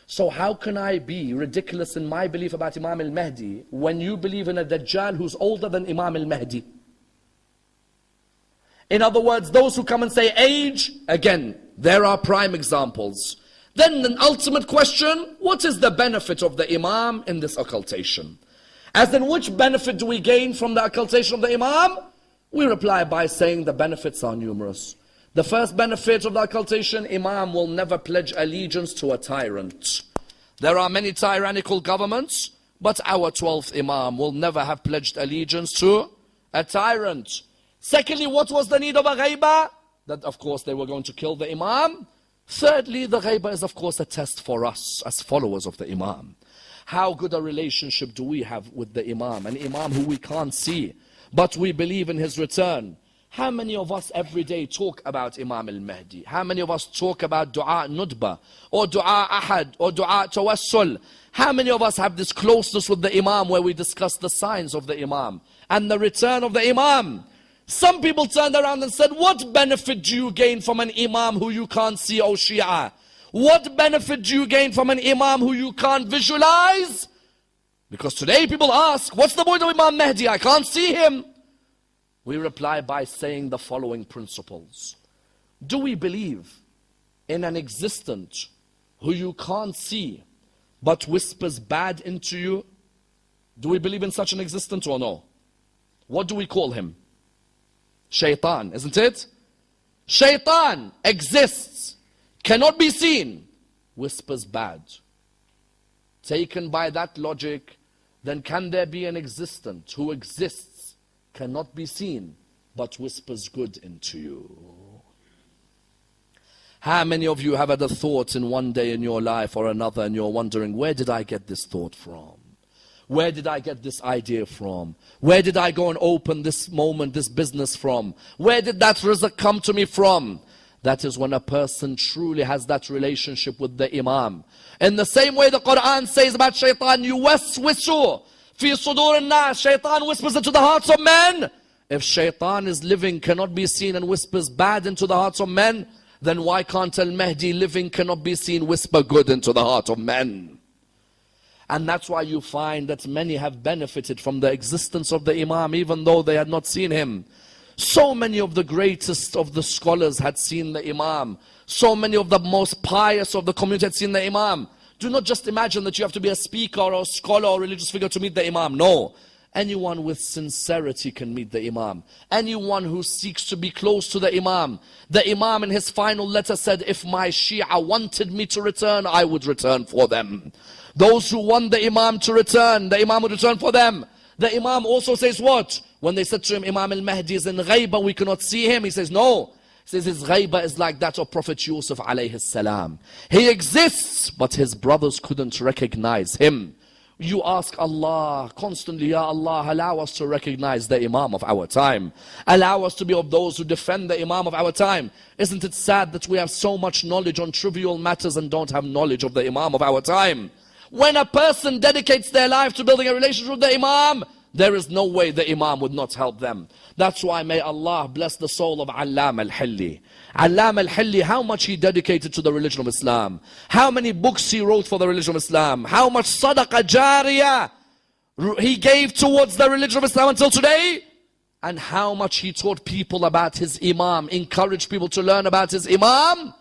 So how can I be ridiculous in my belief about Imam al-Mahdi when you believe in a Dajjal who's older than Imam al-Mahdi? In other words, those who come and say age, again, there are prime examples. Then an ultimate question, what is the benefit of the Imam in this occultation? As in, which benefit do we gain from the occultation of the Imam? We reply by saying the benefits are numerous. The first benefit of the occultation, Imam will never pledge allegiance to a tyrant. There are many tyrannical governments, but our 12th Imam will never have pledged allegiance to a tyrant. Secondly, what was the need of a ghaibah? That of course they were going to kill the Imam. Thirdly, the ghaibah is of course a test for us as followers of the Imam. How good a relationship do we have with the Imam? An Imam who we can't see, but we believe in his return. How many of us every day talk about Imam al-Mahdi? How many of us talk about dua nudba, or dua ahad, or dua tawassul? How many of us have this closeness with the Imam where we discuss the signs of the Imam and the return of the Imam? Some people turned around and said, what benefit do you gain from an Imam who you can't see, O Shia? What benefit do you gain from an Imam who you can't visualize? Because today people ask, what's the point of Imam Mahdi? I can't see him. We reply by saying the following principles. Do we believe in an existent who you can't see but whispers bad into you? Do we believe in such an existent or no? What do we call him? Shaitan, isn't it? Shaitan exists, cannot be seen, whispers bad. Taken by that logic, then can there be an existent who exists, cannot be seen, but whispers good into you? How many of you have had a thought in one day in your life or another and you're wondering, where did I get this thought from? Where did I get this idea from? Where did I go and open this moment, this business from? Where did that rizq come to me from? That is when a person truly has that relationship with the Imam. In the same way the Quran says about shaitan, yuwaswisu fi sudur an-nas, shaitan whispers into the hearts of men. If shaitan is living, cannot be seen, and whispers bad into the hearts of men, then why can't al-Mahdi living, cannot be seen, whisper good into the heart of men? And that's why you find that many have benefited from the existence of the Imam, even though they had not seen him. So many of the greatest of the scholars had seen the Imam. So many of the most pious of the community had seen the Imam. Do not just imagine that you have to be a speaker or a scholar or religious figure to meet the Imam. No. Anyone with sincerity can meet the Imam. Anyone who seeks to be close to the Imam. The Imam in his final letter said, if my Shia wanted me to return, I would return for them. Those who want the Imam to return, the Imam would return for them. The Imam also says what? When they said to him, Imam al-Mahdi is in ghaibah, we cannot see him. He says, no. He says his ghaibah is like that of Prophet Yusuf alayhi salam. He exists, but his brothers couldn't recognize him. You ask Allah constantly, Ya Allah, allow us to recognize the Imam of our time. Allow us to be of those who defend the Imam of our time. Isn't it sad that we have so much knowledge on trivial matters and don't have knowledge of the Imam of our time? When a person dedicates their life to building a relationship with the Imam, there is no way the Imam would not help them. That's why may Allah bless the soul of Allam al-Hilli. Allam al-Hilli, how much he dedicated to the religion of Islam. How many books he wrote for the religion of Islam. How much sadaqah jariyah he gave towards the religion of Islam until today. And how much he taught people about his Imam. Encouraged people to learn about his Imam.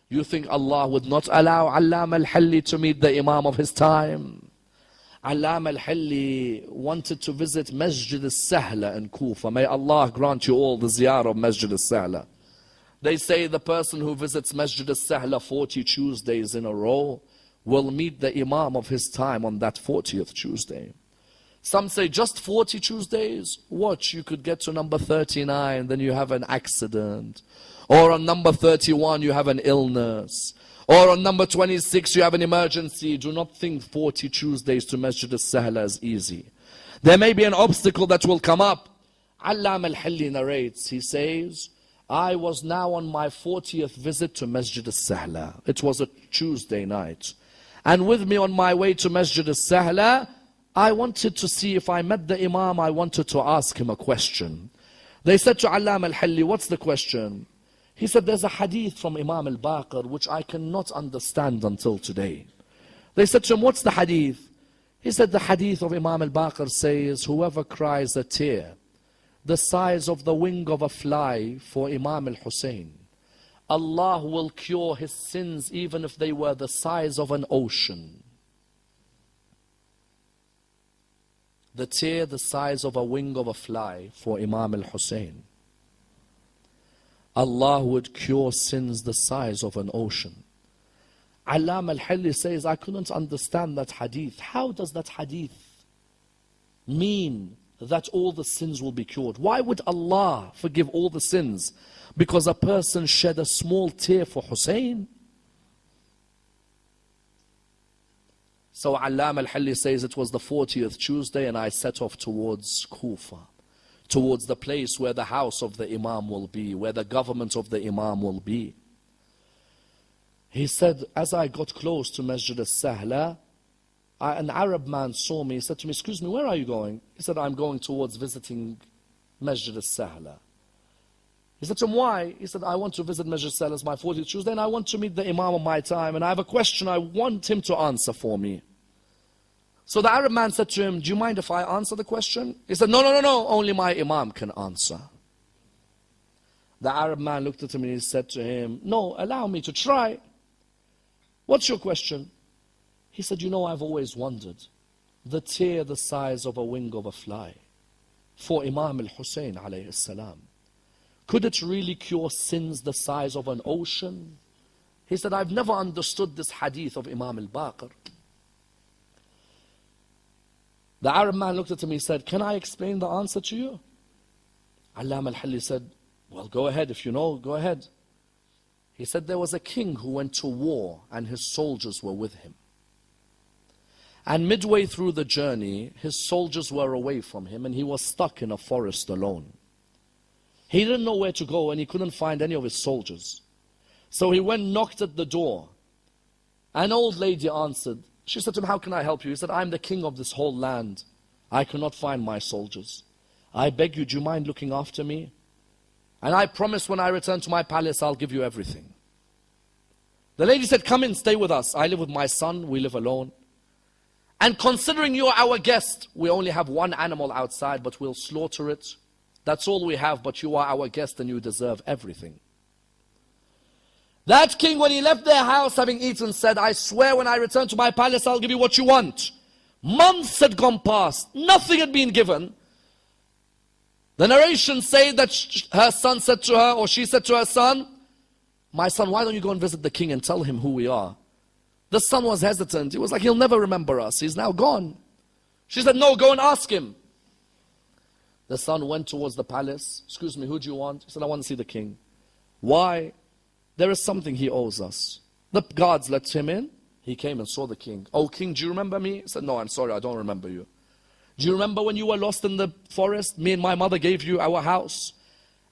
You think Allah would not allow Allam al-Hilli to meet the Imam of his time? Allam al-Hilli wanted to visit Masjid al-Sahla in Kufa. May Allah grant you all the ziyarah of Masjid al-Sahla. They say the person who visits Masjid al-Sahla 40 Tuesdays in a row will meet the Imam of his time on that 40th Tuesday. Some say just 40 Tuesdays? Watch, you could get to number 39, then you have an accident. Or on number 31 you have an illness. Or on number 26 you have an emergency. Do not think 40 Tuesdays to Masjid al-Sahla is easy. There may be an obstacle that will come up. Allam al-Hilli narrates, he says, I was now on my 40th visit to Masjid al-Sahla. It was a Tuesday night. And with me on my way to Masjid al-Sahla, I wanted to see if I met the Imam, I wanted to ask him a question. They said to Allam al-Hilli, what's the question? He said, there's a hadith from Imam al-Baqir which I cannot understand until today. They said to him, what's the hadith? He said, the hadith of Imam al-Baqir says, whoever cries a tear the size of the wing of a fly for Imam al-Hussein, Allah will cure his sins even if they were the size of an ocean. The tear the size of a wing of a fly for Imam al-Hussein, Allah would cure sins the size of an ocean. Allam al-Hilli says, I couldn't understand that hadith. How does that hadith mean that all the sins will be cured? Why would Allah forgive all the sins? Because a person shed a small tear for Hussein? So Allam al-Hilli says, it was the 40th Tuesday and I set off towards Kufa, towards the place where the house of the Imam will be, where the government of the Imam will be. He said, as I got close to Masjid al-Sahla, an Arab man saw me. He said to me, excuse me, where are you going? He said, I'm going towards visiting Masjid al-Sahla. He said to him, why? He said, I want to visit Masjid al-Sahla. It's my 40th Tuesday and I want to meet the Imam of my time and I have a question I want him to answer for me. So the Arab man said to him, do you mind if I answer the question? He said, no, only my Imam can answer. The Arab man looked at him and he said to him, no, allow me to try. What's your question? He said, you know, I've always wondered, the tear the size of a wing of a fly for Imam al-Hussein alayhi salam, could it really cure sins the size of an ocean? He said, I've never understood this hadith of Imam al-Baqir. The Arab man looked at him and he said, can I explain the answer to you? Allam al-Hilli said, well, go ahead. If you know, go ahead. He said there was a king who went to war and his soldiers were with him. And midway through the journey, his soldiers were away from him and he was stuck in a forest alone. He didn't know where to go and he couldn't find any of his soldiers. So he went and knocked at the door. An old lady answered. She said to him, how can I help you? He said, I'm the king of this whole land. I cannot find my soldiers. I beg you, do you mind looking after me? And I promise when I return to my palace, I'll give you everything. The lady said, come in, stay with us. I live with my son, we live alone. And considering you're our guest, we only have one animal outside, but we'll slaughter it. That's all we have, but you are our guest and you deserve everything. That king, when he left their house having eaten, said, I swear when I return to my palace, I'll give you what you want. Months had gone past, nothing had been given. The narrations say that her son said to her, or she said to her son, my son, why don't you go and visit the king and tell him who we are? The son was hesitant. He was like, he'll never remember us. He's now gone. She said, no, go and ask him. The son went towards the palace. Excuse me, who do you want? He said, I want to see the king. Why? There is something he owes us. The guards let him in. He came and saw the king. Oh, king, do you remember me? He said, no, I'm sorry, I don't remember you. Do you remember when you were lost in the forest? Me and my mother gave you our house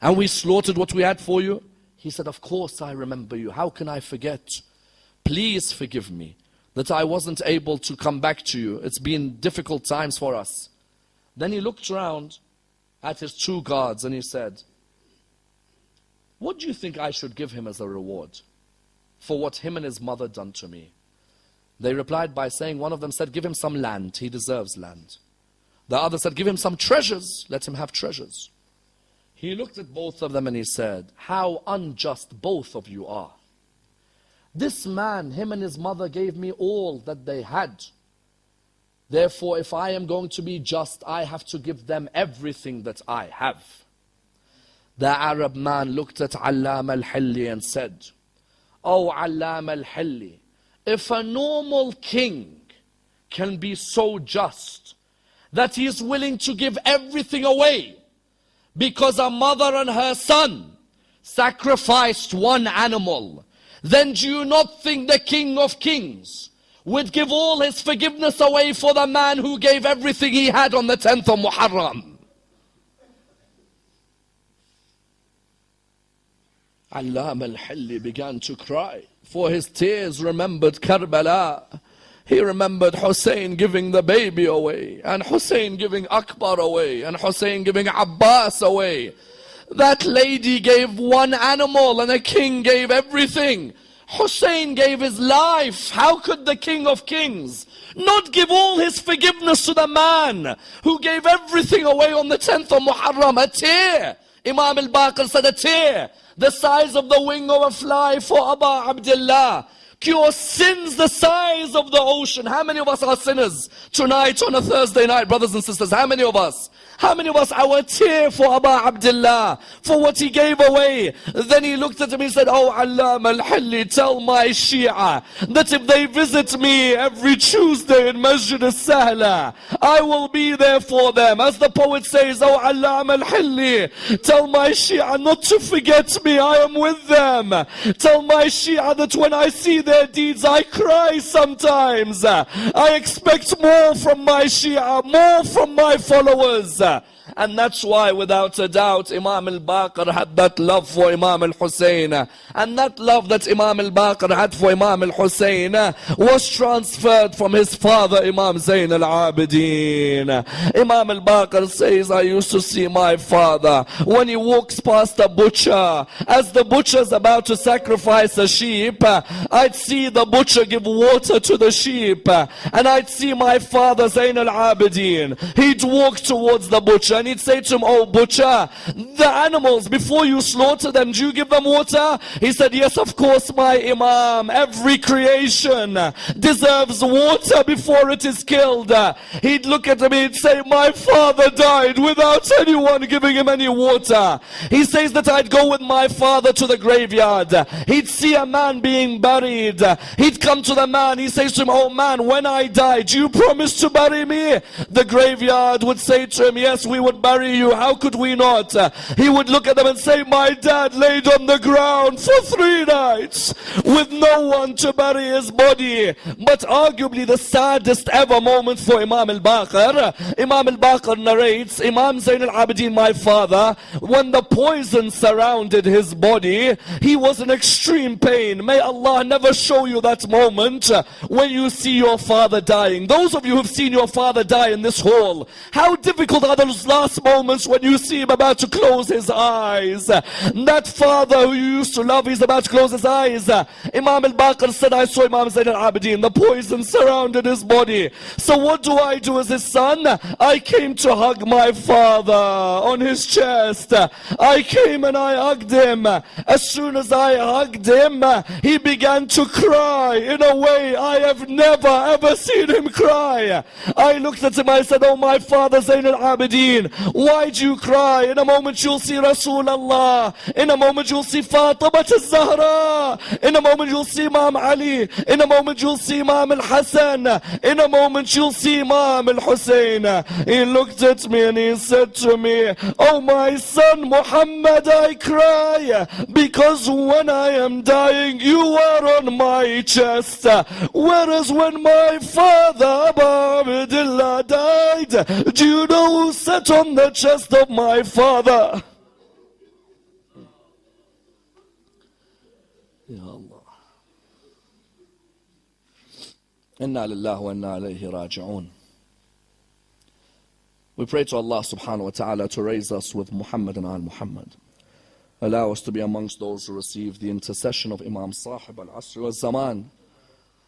and we slaughtered what we had for you. He said, of course I remember you. How can I forget? Please forgive me that I wasn't able to come back to you. It's been difficult times for us. Then he looked around at his two guards and he said, what do you think I should give him as a reward for what him and his mother done to me? They replied by saying, one of them said, give him some land. He deserves land. The other said, give him some treasures. Let him have treasures. He looked at both of them and he said, how unjust both of you are. This man, him and his mother gave me all that they had. Therefore, if I am going to be just, I have to give them everything that I have. The Arab man looked at Allam al-Hilli and said, oh Allam al-Hilli, if a normal king can be so just that he is willing to give everything away because a mother and her son sacrificed one animal, then do you not think the King of Kings would give all his forgiveness away for the man who gave everything he had on the 10th of Muharram. Allama al-Hilli began to cry, for his tears remembered Karbala. He remembered Hussein giving the baby away, and Hussein giving Akbar away, and Hussein giving Abbas away. That lady gave one animal and a king gave everything. Hussein gave his life. How could the King of Kings not give all his forgiveness to the man who gave everything away on the 10th of Muharram? A tear. Imam al-Baqir said a tear the size of the wing of a fly for Abu Abdullah cure sins the size of the ocean. How many of us are sinners tonight on a Thursday night, brothers and sisters? How many of us? How many of us, our tear for Abu Abdullah, for what he gave away? Then he looked at him and said, oh Allama al-Hilli, tell my Shia that if they visit me every Tuesday in Masjid al-Sahla, I will be there for them. As the poet says, oh Allama al-Hilli, tell my Shia not to forget me, I am with them. Tell my Shia that when I see their deeds, I cry sometimes. I expect more from my Shia, more from my followers. And that's why, without a doubt, Imam al-Baqir had that love for Imam al-Hussein. And that love that Imam al-Baqir had for Imam al-Hussein was transferred from his father, Imam Zayn al-Abidin. Imam al-Baqir says, I used to see my father when he walks past a butcher. As the butcher's about to sacrifice a sheep, I'd see the butcher give water to the sheep. And I'd see my father, Zayn al-Abidin. He'd walk towards the butcher and he'd say to him, oh butcher, the animals, before you slaughter them, do you give them water? He said, yes, of course, my Imam. Every creation deserves water before it is killed. He'd look at him, he'd say, my father died without anyone giving him any water. He says that I'd go with my father to the graveyard. He'd see a man being buried. He'd come to the man, he says to him, oh man, when I die, do you promise to bury me? The graveyard would say to him, yes, we would bury you. How could we not? He would look at them and say, my dad laid on the ground for 3 nights with no one to bury his body. But arguably the saddest ever moment for Imam al-Baqir, Imam al-Baqir narrates, Imam Zayn al-Abidin, my father, when the poison surrounded his body, he was in extreme pain. May Allah never show you that moment when you see your father dying. Those of you who've seen your father die in this hall, how difficult are those last moments when you see him about to close his eyes? That father who you used to love, he's about to close his eyes. Imam al-Baqir said, I saw Imam Zayn al-Abidin, the poison surrounded his body. So what do I do as his son? I came to hug my father on his chest. I came and I hugged him. As soon as I hugged him, he began to cry in a way I have never ever seen him cry. I looked at him, I said, oh my father Zayn al-Abidin, why do you cry? In a moment you'll see Rasulullah. In a moment you'll see Fatima al-Zahra. In a moment you'll see Imam Ali. In a moment you'll see Imam al-Hassan. In a moment you'll see Imam al-Hussein. He looked at me and he said to me, oh my son Muhammad, I cry because when I am dying you are on my chest. Whereas when my father Abu Abdullah died, do you know who sat on the chest of my father? Ya Allah. Inna lillahi wa inna ilayhi raji'un. We pray to Allah subhanahu wa ta'ala to raise us with Muhammad and al-Muhammad. Allow us to be amongst those who receive the intercession of Imam Sahib al-Asr wal-Zaman.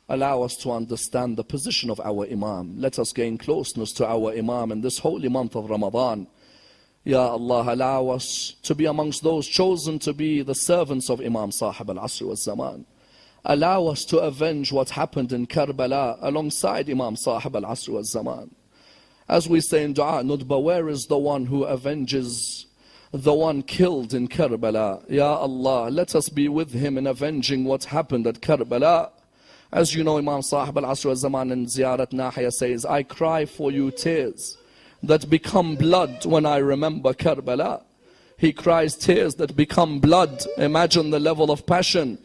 Allow us to understand the position of our Imam. Let us gain closeness to our Imam in this holy month of Ramadan. Ya Allah, allow us to be amongst those chosen to be the servants of Imam Sahib al-Asr wal-Zaman. Allow us to avenge what happened in Karbala alongside Imam Sahib al-Asr wal-Zaman. As we say in Dua Nudba, where is the one who avenges the one killed in Karbala? Ya Allah, let us be with him in avenging what happened at Karbala. As you know, Imam Sahib al-Asr wal-Zaman in Ziyarat Nahiya says, I cry for you tears that become blood when I remember Karbala. He cries tears that become blood. Imagine the level of passion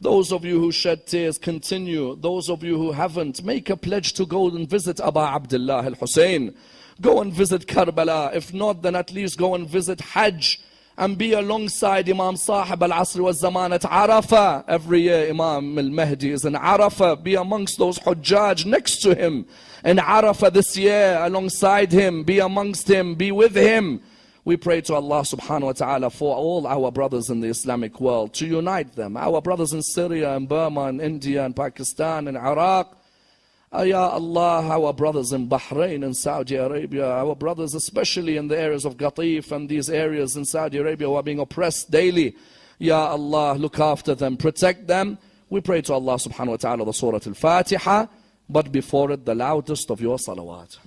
Those of you who shed tears, continue. Those of you who haven't, make a pledge to go and visit Aba Abdullah al-Hussein. Go and visit Karbala. If not, then at least go and visit Hajj and be alongside Imam Sahib al-Asr wal-Zaman at Arafah. Every year Imam al-Mahdi is in Arafah. Be amongst those Hujjaj next to him. In Arafah this year, alongside him, be amongst him, be with him. We pray to Allah subhanahu wa ta'ala for all our brothers in the Islamic world, to unite them. Our brothers in Syria and Burma and India and Pakistan and Iraq. Ya Allah, our brothers in Bahrain and Saudi Arabia, our brothers especially in the areas of Qatif and these areas in Saudi Arabia who are being oppressed daily. Ya Allah, look after them, protect them. We pray to Allah subhanahu wa ta'ala the Surah Al-Fatiha, but before it the loudest of your salawat.